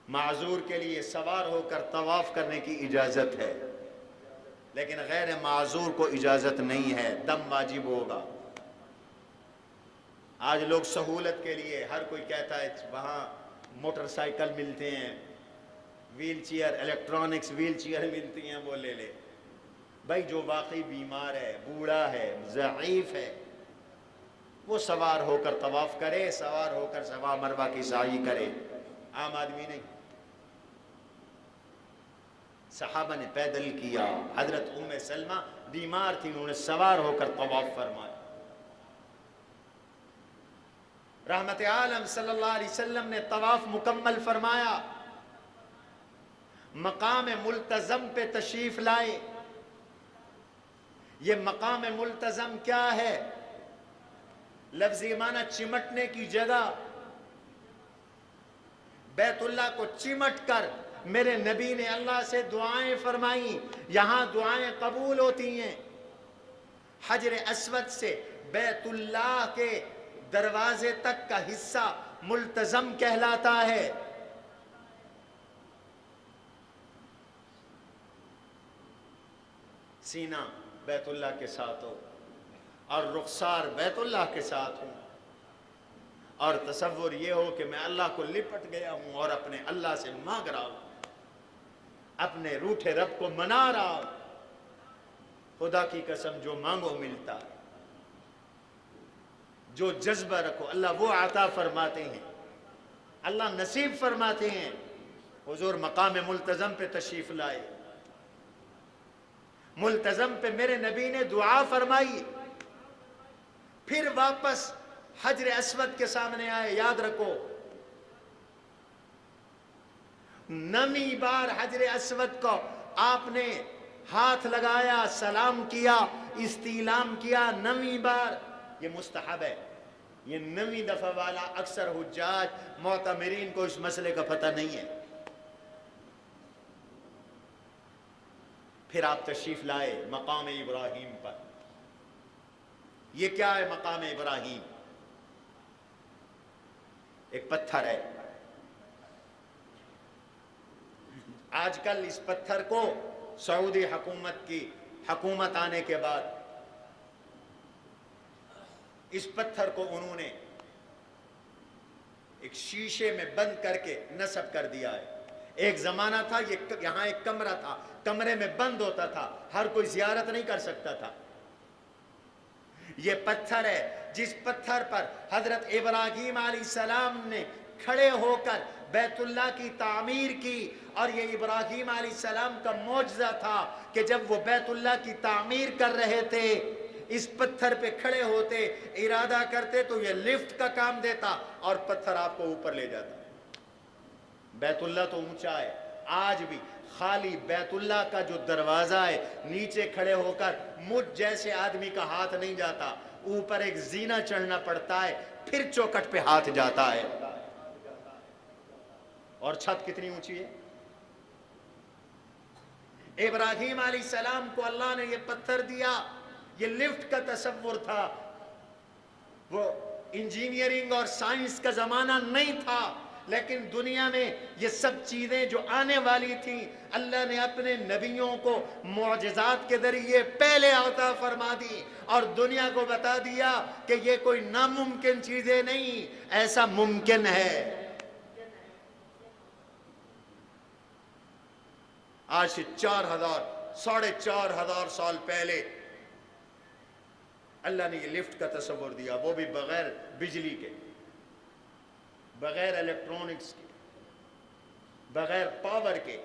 معذور کے لیے سوار ہو کر طواف کرنے کی اجازت ہے، لیکن غیر معذور کو اجازت نہیں ہے، دم واجب ہوگا۔ آج لوگ سہولت کے لیے ہر کوئی کہتا ہے وہاں موٹر سائیکل ملتے ہیں، wheel chair, electronics wheel chair ملتی ہیں، وہ لے لے۔ بھائی جو واقعی بیمار ہے، بوڑھا ہے، ضعیف ہے، وہ سوار ہو کر طواف کرے، سوار ہو کر صفا مروہ کی سعی کرے، عام آدمی نہیں۔ صحابہ نے پیدل کیا، حضرت ام سلمہ بیمار تھی، انہوں نے سوار ہو کر طواف فرمایا۔ رحمت عالم صلی اللہ علیہ وسلم نے طواف مکمل فرمایا، مقام ملتزم پہ تشریف لائے۔ یہ مقام ملتزم کیا ہے؟ لفظی معنی چمٹنے کی جگہ۔ بیت اللہ کو چمٹ کر میرے نبی نے اللہ سے دعائیں فرمائیں، یہاں دعائیں قبول ہوتی ہیں۔ حجر اسود سے بیت اللہ کے دروازے تک کا حصہ ملتزم کہلاتا ہے۔ سینہ بیت اللہ کے ساتھ ہو اور رخسار بیت اللہ کے ساتھ ہوں، اور تصور یہ ہو کہ میں اللہ کو لپٹ گیا ہوں اور اپنے اللہ سے مانگ رہا ہوں، اپنے روٹھے رب کو منا رہا ہوں۔ خدا کی قسم جو مانگو ملتا ہے، جو جذبہ رکھو اللہ وہ عطا فرماتے ہیں، اللہ نصیب فرماتے ہیں۔ حضور مقام ملتزم پہ تشریف لائے، ملتزم پہ میرے نبی نے دعا فرمائی، پھر واپس حجر اسود کے سامنے آئے۔ یاد رکھو نویں بار حجر اسود کو آپ نے ہاتھ لگایا، سلام کیا، استعلام کیا، نویں بار، یہ مستحب ہے۔ یہ نویں دفعہ والا اکثر حجاج معتمرین کو اس مسئلے کا پتہ نہیں ہے۔ پھر آپ تشریف لائے مقام ابراہیم پر۔ یہ کیا ہے مقام ابراہیم؟ ایک پتھر ہے۔ آج کل اس پتھر کو سعودی حکومت کی حکومت آنے کے بعد اس پتھر کو انہوں نے ایک شیشے میں بند کر کے نصب کر دیا ہے۔ ایک زمانہ تھا یہاں ایک کمرہ تھا، کمرے میں بند ہوتا تھا، ہر کوئی زیارت نہیں کر سکتا تھا۔ یہ پتھر ہے جس پتھر پر حضرت ابراہیم علیہ السلام نے کھڑے ہو کر بیت اللہ کی تعمیر کی، اور یہ ابراہیم علیہ السلام کا معجزہ تھا کہ جب وہ بیت اللہ کی تعمیر کر رہے تھے، اس پتھر پہ کھڑے ہوتے، ارادہ کرتے تو یہ لفٹ کا کام دیتا اور پتھر آپ کو اوپر لے جاتا۔ بیت اللہ تو اونچا ہے، آج بھی خالی بیت اللہ کا جو دروازہ ہے نیچے کھڑے ہو کر مجھ جیسے آدمی کا ہاتھ نہیں جاتا، اوپر ایک زینہ چڑھنا پڑتا ہے، پھر چوکٹ پہ ہاتھ جاتا ہے۔ اور چھت کتنی اونچی ہے؟ ابراہیم علیہ السلام کو اللہ نے یہ پتھر دیا، یہ لفٹ کا تصور تھا، وہ انجینئرنگ اور سائنس کا زمانہ نہیں تھا، لیکن دنیا میں یہ سب چیزیں جو آنے والی تھیں اللہ نے اپنے نبیوں کو معجزات کے ذریعے پہلے عطا فرما دی، اور دنیا کو بتا دیا کہ یہ کوئی ناممکن چیزیں نہیں، ایسا ممکن ہے۔ آج سے 4,000 سال پہلے اللہ نے یہ لفٹ کا تصور دیا، وہ بھی بغیر بجلی کے، بغیر الیکٹرونکس کے، بغیر پاور کے،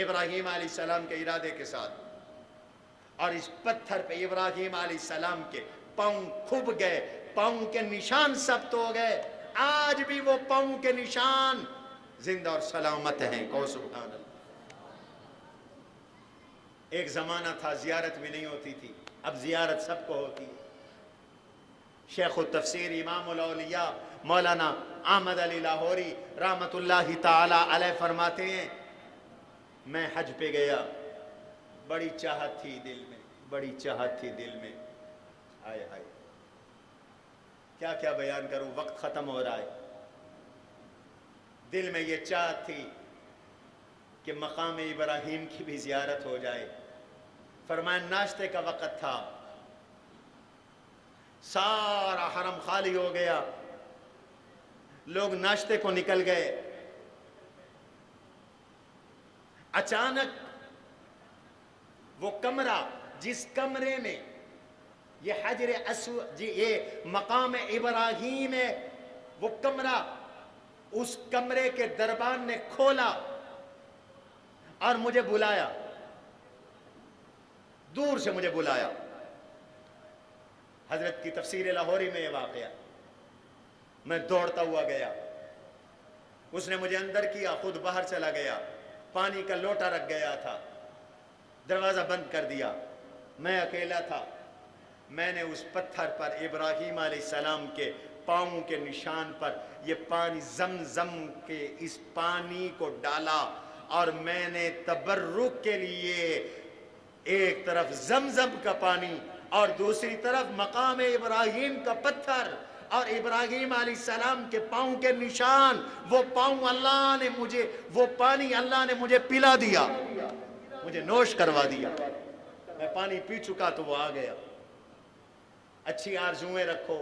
ابراہیم علیہ السلام کے ارادے کے ساتھ۔ اور اس پتھر پہ ابراہیم علیہ السلام کے پاؤں کھب گئے، پاؤں کے نشان سخت ہو گئے، آج بھی وہ پاؤں کے نشان زندہ اور سلامت ہیں۔ کہو سبحان اللہ۔ ایک زمانہ تھا زیارت بھی نہیں ہوتی تھی، اب زیارت سب کو ہوتی ہے۔ شیخ التفسیر امام الاولیاء مولانا احمد علی لاہوری رحمت اللہ تعالی علیہ فرماتے ہیں، میں حج پہ گیا، بڑی چاہت تھی دل میں، بڑی چاہت تھی دل میں، ہائے ہائے کیا کیا بیان کروں، وقت ختم ہو رہا ہے۔ دل میں یہ چاہت تھی کہ مقام ابراہیم کی بھی زیارت ہو جائے۔ فرمایا ناشتے کا وقت تھا، سارا حرم خالی ہو گیا، لوگ ناشتے کو نکل گئے۔ اچانک وہ کمرہ جس کمرے میں یہ حجر اسود یہ مقام ابراہیم ہے، وہ کمرہ، اس کمرے کے دربان نے کھولا اور مجھے بلایا، دور سے مجھے بلایا۔ حضرت کی تفسیر لاہوری میں یہ واقعہ، میں دوڑتا ہوا گیا، اس نے مجھے اندر کیا، خود باہر چلا گیا، پانی کا لوٹا رکھ گیا تھا، دروازہ بند کر دیا، میں اکیلا تھا۔ میں نے اس پتھر پر ابراہیم علیہ السلام کے پاؤں کے نشان پر یہ پانی زمزم کے اس پانی کو ڈالا، اور میں نے تبرک کے لیے ایک طرف زمزم کا پانی اور دوسری طرف مقام ابراہیم کا پتھر اور ابراہیم علیہ السلام کے پاؤں کے نشان، وہ پاؤں اللہ نے مجھے، وہ پانی اللہ نے مجھے پلا دیا، مجھے نوش کروا دیا۔ میں پانی پی چکا تو وہ آ گیا۔ اچھی آرزویں رکھو۔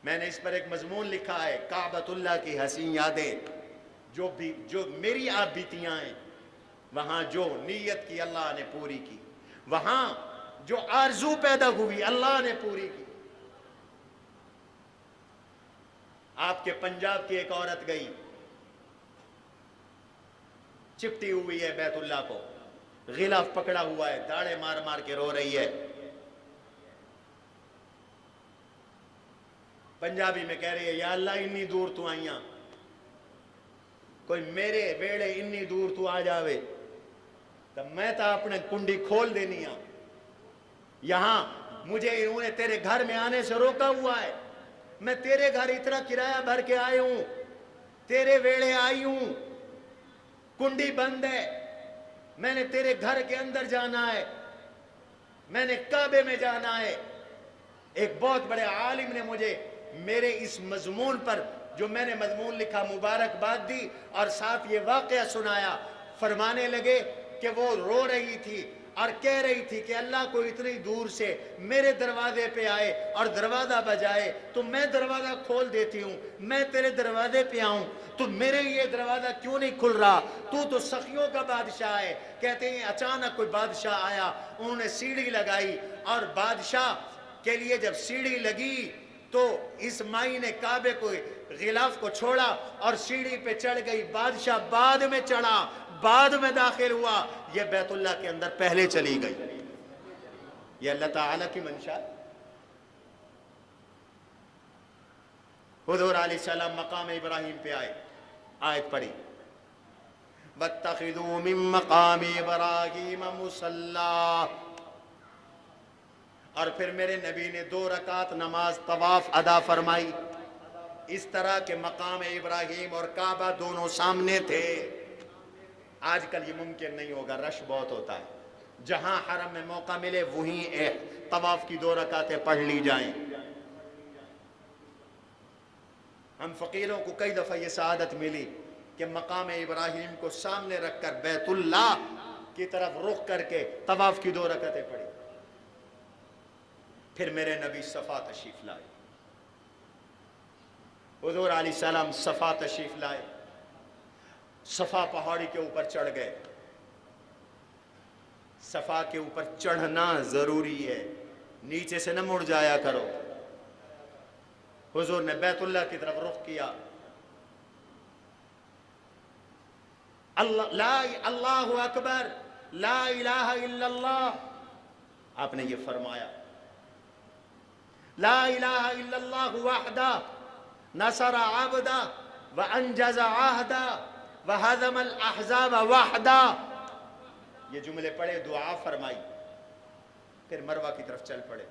میں نے اس پر ایک مضمون لکھا ہے، کعبۃ اللہ کی حسین یادیں، جو میری آپ بیتیاں ہیں، وہاں جو نیت کی اللہ نے پوری کی، وہاں جو آرزو پیدا ہوئی اللہ نے پوری کی۔ آپ کے پنجاب کی ایک عورت گئی، چپٹی ہوئی ہے بیت اللہ کو، غلاف پکڑا ہوا ہے، داڑے مار مار کے رو رہی ہے۔ پنجابی میں کہہ رہی ہے یا اللہ انی دور تو آئیاں، کوئی میرے ویڑے انی دور تو آ جاوے تو میں تا اپنے کنڈی کھول دینی ہاں، یہاں مجھے انہوں نے تیرے گھر میں آنے سے روکا ہوا ہے، میں تیرے گھر اتنا کرایہ بھر کے آئی ہوں، تیرے ویڑے آئی ہوں، کنڈی بند ہے، میں نے تیرے گھر کے اندر جانا ہے، میں نے کعبے میں جانا ہے۔ ایک بہت بڑے عالم نے مجھے میرے اس مضمون پر جو میں نے مضمون لکھا مبارکباد دی اور ساتھ یہ واقعہ سنایا، فرمانے لگے کہ وہ رو رہی تھی اور کہہ رہی تھی کہ اللہ کو اتنی دور سے میرے دروازے پہ آئے اور دروازہ بجائے تو میں دروازہ کھول دیتی ہوں، میں تیرے دروازے پہ آؤں تو میرے یہ دروازہ کیوں نہیں کھل رہا، تو سخیوں کا بادشاہ ہے۔ کہتے ہیں اچانک کوئی بادشاہ آیا، انہوں نے سیڑھی لگائی اور بادشاہ کے لیے جب سیڑھی لگی تو اس مائی نے کعبے کو غلاف کو چھوڑا اور سیڑھی پہ چڑھ گئی، بادشاہ بعد میں چڑھا، بعد میں داخل ہوا، یہ بیت اللہ کے اندر پہلے چلی گئی۔ یہ اللہ تعالیٰ کی منشا۔ حضور علیہ السلام مقام ابراہیم پہ آئے، آیت پڑھی وَاتَّخِذُوا مِن مَّقَامِ إِبْرَاهِيمَ مُصَلًّى، اور پھر میرے نبی نے 2 رکعت نماز طواف ادا فرمائی، اس طرح کہ مقام ابراہیم اور کعبہ دونوں سامنے تھے۔ آج کل یہ ممکن نہیں ہوگا، رش بہت ہوتا ہے، جہاں حرم میں موقع ملے وہیں طواف کی 2 رکعتیں پڑھ لی جائیں۔ ہم فقیروں کو کئی دفعہ یہ سعادت ملی کہ مقام ابراہیم کو سامنے رکھ کر بیت اللہ کی طرف رخ کر کے طواف کی 2 رکعتیں پڑھی۔ پھر میرے نبی صفا تشریف لائے، حضور علیہ السلام صفا تشریف لائے، صفا پہاڑی کے اوپر چڑھ گئے۔ صفا کے اوپر چڑھنا ضروری ہے، نیچے سے نہ مڑ جایا کرو۔ حضور نے بیت اللہ کی طرف رخ کیا، اللہ اکبر لا الہ الا اللہ، آپ نے یہ فرمایا لا الہ الا اللہ وحدہ نصر عبدہ وانجز عہدہ وہزم الاحزاب وحدہ۔ یہ جملے پڑھے، دعا فرمائی، پھر مروہ کی طرف چل پڑے۔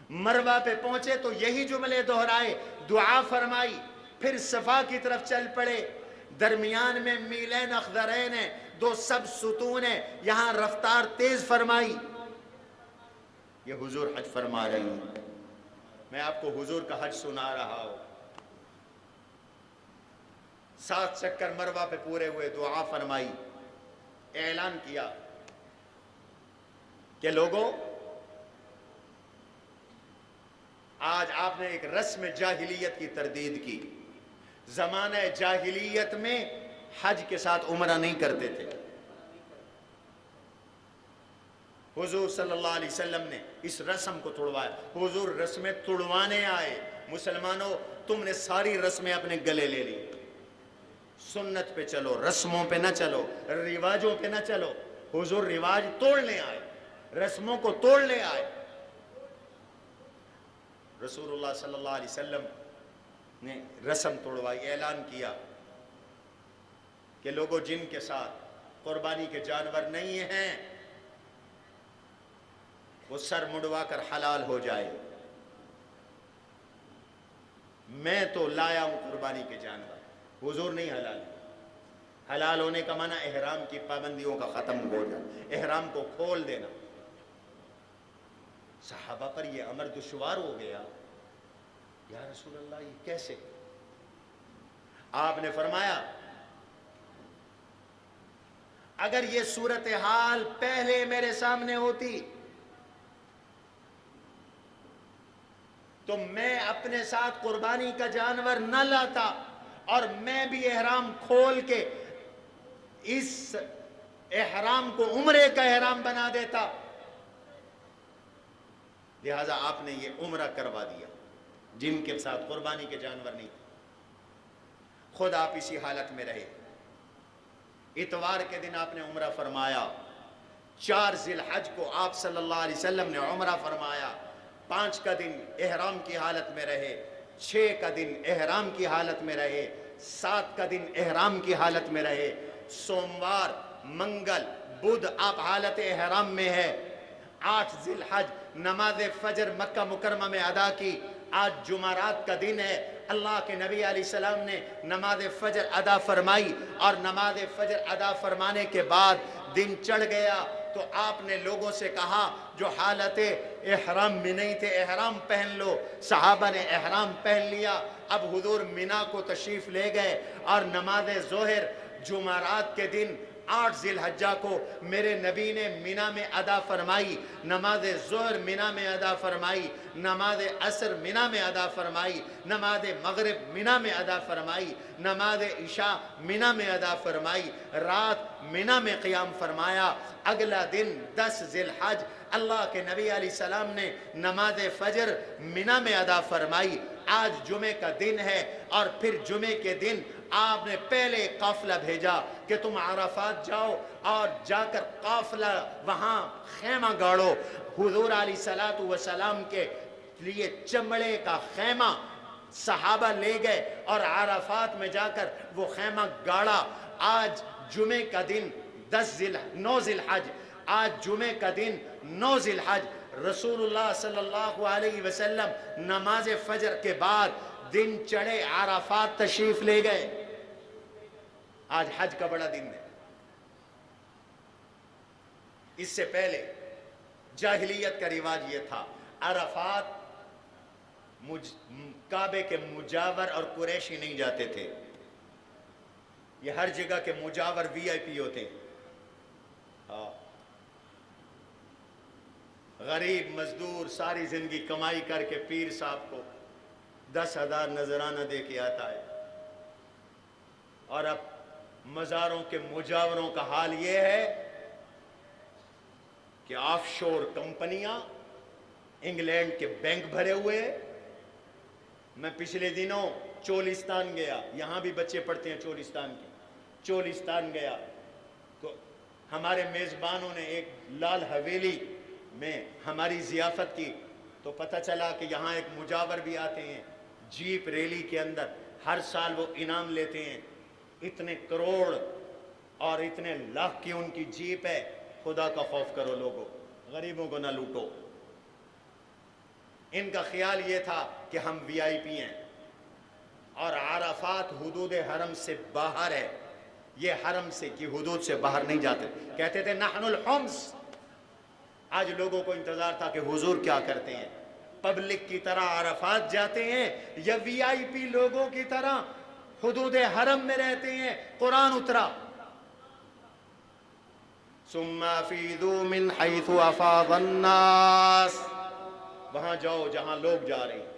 مروہ پہ پہنچے تو یہی جملے دہرائے، دعا فرمائی، پھر صفا کی طرف چل پڑے۔ درمیان میں میلین اخضرین ہیں، 2 سب ستون ہیں، یہاں رفتار تیز فرمائی۔ یہ حضور حج فرما رہی ہیں، میں آپ کو حضور کا حج سنا رہا ہوں۔ 7 چکر مروہ پہ پورے ہوئے، دعا فرمائی، اعلان کیا کہ لوگوں آج آپ نے ایک رسم جاہلیت کی تردید کی۔ زمانہ جاہلیت میں حج کے ساتھ عمرہ نہیں کرتے تھے۔ حضور صلی اللہ علیہ وسلم نے اس رسم کو توڑوایا، حضور رسمیں توڑوانے آئے۔ مسلمانوں تم نے ساری رسمیں اپنے گلے لے لی، سنت پہ چلو، رسموں پہ نہ چلو، رواجوں پہ نہ چلو۔ حضور رواج توڑنے آئے، رسموں کو توڑنے آئے۔ رسول اللہ صلی اللہ علیہ وسلم نے رسم توڑوائی، اعلان کیا کہ لوگوں جن کے ساتھ قربانی کے جانور نہیں ہیں وہ سر مڑوا کر حلال ہو جائے۔ میں تو لایا ہوں قربانی کے جانور، حضور نہیں حلال۔ حلال ہونے کا معنی احرام کی پابندیوں کا ختم ہو جائے، احرام کو کھول دینا۔ صحابہ پر یہ امر دشوار ہو گیا، یا رسول اللہ یہ کیسے؟ آپ نے فرمایا اگر یہ صورتحال پہلے میرے سامنے ہوتی تو میں اپنے ساتھ قربانی کا جانور نہ لاتا اور میں بھی احرام کھول کے اس احرام کو عمرے کا احرام بنا دیتا۔ لہذا آپ نے یہ عمرہ کروا دیا جن کے ساتھ قربانی کے جانور نہیں تھے۔ خود آپ اسی حالت میں رہے۔ اتوار کے دن آپ نے عمرہ فرمایا، 4 ذی الحج کو آپ صلی اللہ علیہ وسلم نے عمرہ فرمایا، 5 کا دن احرام کی حالت میں رہے، 6 کا دن احرام کی حالت میں رہے، 7 کا دن احرام کی حالت میں رہے، سوموار منگل بدھ آپ حالت احرام میں ہے، 8 ذی الحج نماز فجر مکہ مکرمہ میں ادا کی، آج جمعرات کا دن ہے، اللہ کے نبی علیہ السلام نے نماز فجر ادا فرمائی، اور نماز فجر ادا فرمانے کے بعد دن چڑھ گیا تو آپ نے لوگوں سے کہا جو حالت احرام میں نہیں تھے احرام پہن لو، صحابہ نے احرام پہن لیا، اب حضور مینا کو تشریف لے گئے، اور نماز ظہر جمعرات کے دن 8 ذی الحجہ کو میرے نبی نے مینا میں ادا فرمائی، نماز ظہر مینا میں ادا فرمائی، نماز عصر مینا میں ادا فرمائی، نماز مغرب مینا میں ادا فرمائی، نماز عشاء مینا میں ادا فرمائی، رات مینا میں قیام فرمایا۔ اگلا دن 10 ذی الحج اللہ کے نبی علیہ السلام نے نماز فجر مینا میں ادا فرمائی۔ آج جمعے کا دن ہے، اور پھر جمعے کے دن آپ نے پہلے قافلہ بھیجا کہ تم عرفات جاؤ اور جا کر قافلہ وہاں خیمہ گاڑو۔ حضور علیہ السلام کے لیے چمڑے کا خیمہ صحابہ لے گئے اور عرفات میں جا کر وہ خیمہ گاڑا۔ آج جمعے کا دن 9 ذی الحج، آج جمعے کا دن 9 ذی الحج، رسول اللہ صلی اللہ علیہ وسلم نماز فجر کے بعد دن چڑھے عرفات تشریف لے گئے۔ آج حج کا بڑا دن ہے۔ اس سے پہلے جاہلیت کا رواج یہ تھا، عرفات کعبے کے مجاور اور قریشی نہیں جاتے تھے، یہ ہر جگہ کے مجاور وی آئی پی ہوتے ہیں۔ غریب مزدور ساری زندگی کمائی کر کے پیر صاحب کو 10,000 نذرانہ دے کے آتا ہے، اور اب مزاروں کے مجاوروں کا حال یہ ہے کہ آف شور کمپنیاں، انگلینڈ کے بینک بھرے ہوئے۔ میں پچھلے دنوں چولستان گیا، یہاں بھی بچے پڑھتے ہیں چولستان کی، چولستان گیا تو ہمارے میزبانوں نے ایک لال حویلی میں ہماری ضیافت کی، تو پتہ چلا کہ یہاں ایک مجاور بھی آتے ہیں جیپ ریلی کے اندر، ہر سال وہ انعام لیتے ہیں، اتنے کروڑ اور اتنے لاکھ کی ان کی جیپ ہے۔ خدا کا خوف کرو لوگوں، غریبوں کو نہ لوٹو۔ ان کا خیال یہ تھا کہ ہم وی آئی پی ہیں، اور عرفات حدود حرم سے باہر ہے، یہ حرم سے کی حدود سے باہر نہیں جاتے، کہتے تھے نحن الحمص۔ آج لوگوں کو انتظار تھا کہ حضور کیا کرتے ہیں، پبلک کی طرح عرفات جاتے ہیں یا وی آئی پی لوگوں کی طرح حدود حرم میں رہتے ہیں۔ قرآن اترا، ثم افیضوا من حیث افاض الناس، وہاں جاؤ جہاں لوگ جا رہے ہیں۔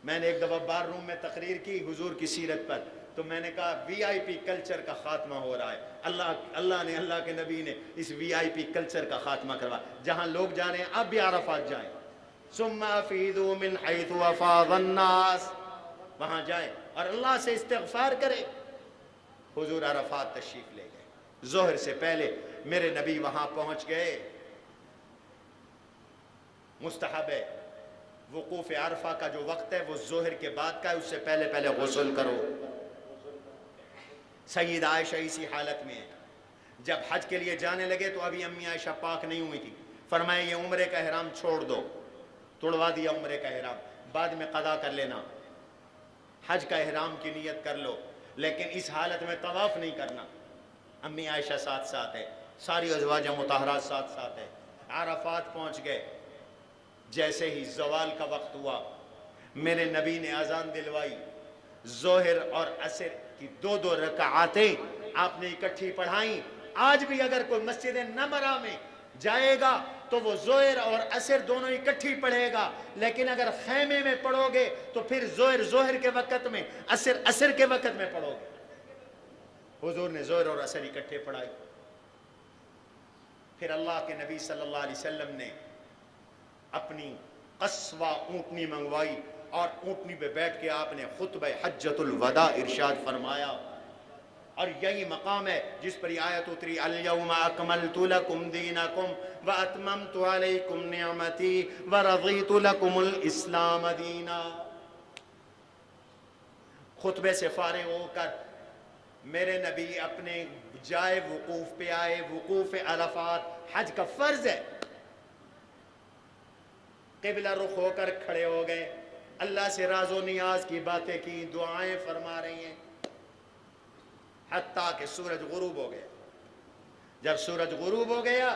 میں نے ایک دفعہ بار روم میں تقریر کی حضور کی سیرت پر، تو میں نے کہا وی آئی پی کلچر کا خاتمہ ہو رہا ہے، اللہ کے نبی نے اس وی آئی پی کلچر کا خاتمہ کروا، جہاں لوگ جا رہے ہیں اب بھی عرفات جائیں، ثم افیضوا من حیث افاض الناس، وہاں جائیں اور اللہ سے استغفار کریں۔ حضور عرفات تشریف لے گئے، ظہر سے پہلے میرے نبی وہاں پہنچ گئے۔ مستحب ہے وقوف عرفہ کا جو وقت ہے وہ ظہر کے بعد کا ہے، اس سے پہلے پہلے غسل کرو۔ سید عائشہ اسی حالت میں ہے، جب حج کے لیے جانے لگے تو ابھی امی عائشہ پاک نہیں ہوئی تھی، فرمایا یہ عمرے کا احرام چھوڑ دو، توڑوا دیا عمرے کا احرام، بعد میں قضا کر لینا، حج کا احرام کی نیت کر لو، لیکن اس حالت میں طواف نہیں کرنا۔ امی عائشہ ساتھ ساتھ ہے، ساری ازواج مطہرات ساتھ ساتھ ہے۔ عرفات پہنچ گئے، جیسے ہی زوال کا وقت ہوا میرے نبی نے اذان دلوائی، ظہر اور عصر کی 2 رکعتیں آپ نے اکٹھی پڑھائیں۔ آج بھی اگر کوئی مسجد نمرہ میں جائے گا تو وہ ظہر اور عصر دونوں اکٹھی پڑھے گا، لیکن اگر خیمے میں پڑھو گے تو پھر ظہر کے وقت میں، عصر کے وقت میں پڑھو گے۔ حضور نے ظہر اور عصر اکٹھے پڑھائی۔ پھر اللہ کے نبی صلی اللہ علیہ وسلم نے اپنی قصوہ اونٹنی منگوائی، اور اونٹنی پہ بیٹھ کے آپ نے خطبہ حجۃ الوداع ارشاد فرمایا۔ اور یہی مقام ہے جس پر یہ آیت اتری الیوم اکملت لکم دینکم واتممت علیکم نعمتی ورضیت لکم الاسلام دینا۔ خطبے سے فارغ ہو کر میرے نبی اپنے جائے وقوف پہ آئے، وقوف عرفات حج کا فرض ہے، قبلہ رخ ہو کر کھڑے ہو گئے، اللہ سے راز و نیاز کی باتیں کی، دعائیں فرما رہی ہیں، حتیٰ کہ سورج غروب ہو گیا۔ جب سورج غروب ہو گیا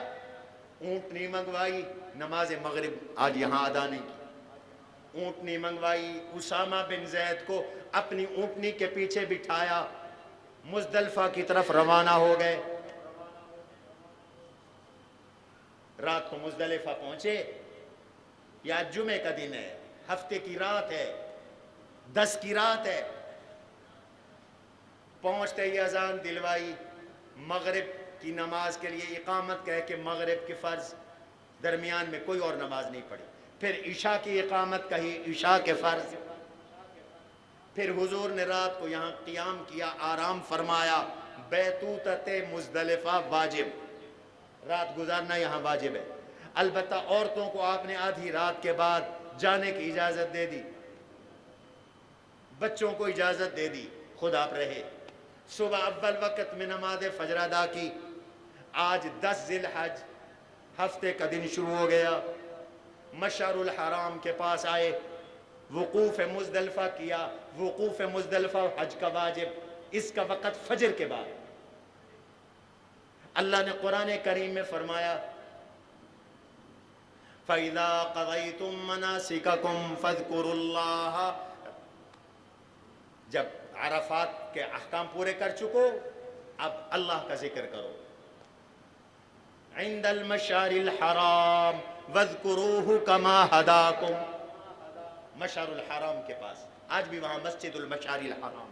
اونٹنی منگوائی، نماز مغرب آج یہاں ادا نہیں کی، اونٹنی منگوائی، اسامہ بن زید کو اپنی اونٹنی کے پیچھے بٹھایا، مزدلفہ کی طرف روانہ ہو گئے۔ رات کو مزدلفہ پہنچے، یا جمعے کا دن ہے، ہفتے کی رات ہے، 10 کی رات ہے، پہنچتے ہی اذان دلوائی، مغرب کی نماز کے لیے اقامت کہہ کے مغرب کی فرض، درمیان میں کوئی اور نماز نہیں پڑھی، پھر عشاء کی اقامت کہی، عشاء کے فرض، پھر حضور نے رات کو یہاں قیام کیا، آرام فرمایا، بیتوتت مزدلفہ واجب، رات گزارنا یہاں واجب ہے، البتہ عورتوں کو آپ نے آدھی رات کے بعد جانے کی اجازت دے دی، بچوں کو اجازت دے دی، خود آپ رہے، صبح اول وقت میں نماز فجر ادا کی۔ آج 10 ذی الحج، ہفتے کا دن شروع ہو گیا، مشعر الحرام کے پاس آئے، وقوف مزدلفہ کیا، وقوف مزدلفہ حج کا واجب، اس کا وقت فجر کے بعد۔ اللہ نے قرآن کریم میں فرمایا فَإِذَا قَضَيْتُم مَّنَاسِكَكُمْ فَاذْكُرُوا اللَّهَ، جب عرفات کے احکام پورے کر چکو اب اللہ کا ذکر کرو، عند المشعر الحرام واذکروہ کما ہداکم، مشعر الحرام کے پاس، آج بھی وہاں مسجد المشعر الحرام،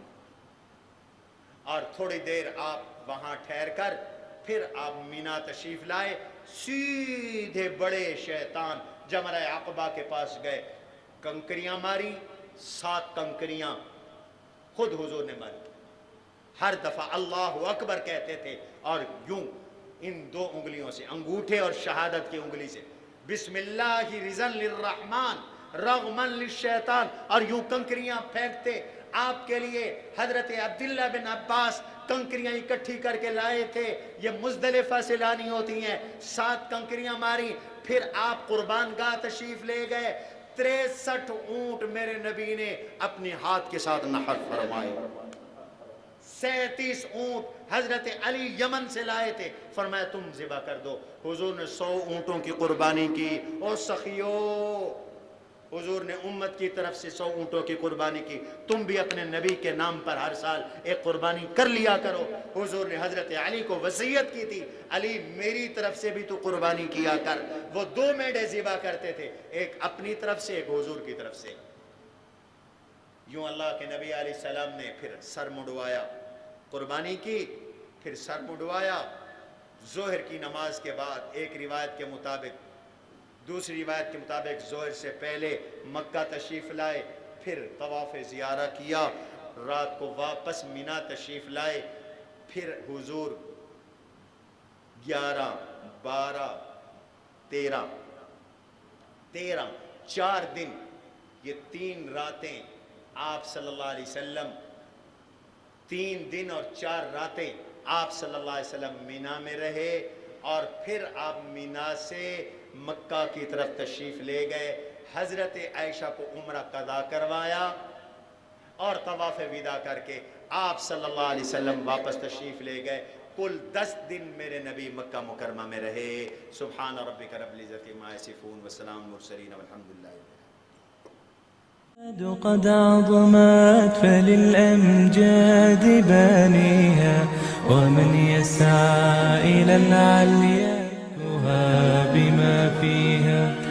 اور تھوڑی دیر آپ وہاں ٹھہر کر پھر آپ مینا تشریف لائے، سیدھے بڑے شیطان جمرہ عقبہ کے پاس گئے، کنکریاں ماری، 7 کنکریاں خود حضور نے ماری، ہر دفعہ اللہ اکبر کہتے تھے، اور یوں ان 2 انگلیوں سے، انگوٹھے اور شہادت کی انگلی سے، بسم اللہ رضاً للرحمن رغماً للشیطان، اور یوں کنکریاں پھینکتے۔ آپ کے لیے حضرت عبداللہ بن عباس کنکریاں اکٹھی کر کے لائے تھے، یہ مزدلفہ سے لانی ہوتی ہیں، 7 کنکریاں ماری، پھر آپ قربان گاہ تشریف لے گئے، 63 اونٹ میرے نبی نے اپنے ہاتھ کے ساتھ نحر فرمائے، 37 اونٹ حضرت علی یمن سے لائے تھے، فرمایا تم ذبح کر دو، حضور نے 100 اونٹوں کی قربانی کی۔ اور سخیو، حضور نے امت کی طرف سے 100 اونٹوں کی قربانی کی، تم بھی اپنے نبی کے نام پر ہر سال ایک قربانی کر لیا کرو۔ حضور نے حضرت علی کو وصیت کی تھی، علی میری طرف سے بھی تو قربانی کیا کر۔ وہ 2 میڈے ذبح کرتے تھے، ایک اپنی طرف سے، ایک حضور کی طرف سے۔ یوں اللہ کے نبی علیہ السلام نے پھر سر مڑوایا، قربانی کی، پھر سر مڑوایا، ظہر کی نماز کے بعد، ایک روایت کے مطابق، دوسری روایت کے مطابق ظہر سے پہلے مکہ تشریف لائے، پھر طواف زیارہ کیا، رات کو واپس مینا تشریف لائے، پھر حضور 11 12 13 4 دن، یہ 3 راتیں آپ صلی اللہ علیہ وسلم، 3 دن اور 4 راتیں آپ صلی اللہ علیہ وسلم مینا میں رہے، اور پھر آپ مینا سے مکہ کی طرف تشریف لے گئے، حضرت عائشہ کو عمرہ قضا کروایا، اور طواف وداع کر کے آپ صلی اللہ علیہ وسلم واپس تشریف لے گئے۔ کل 10 دن میرے نبی مکہ مکرمہ میں رہے۔ سبحان ربک رب العزت عما یصفون وسلام المرسلین والحمد للہ۔ قد عظمت فللأمجاد بانيها ومن يسعى إلى العليا بما فيها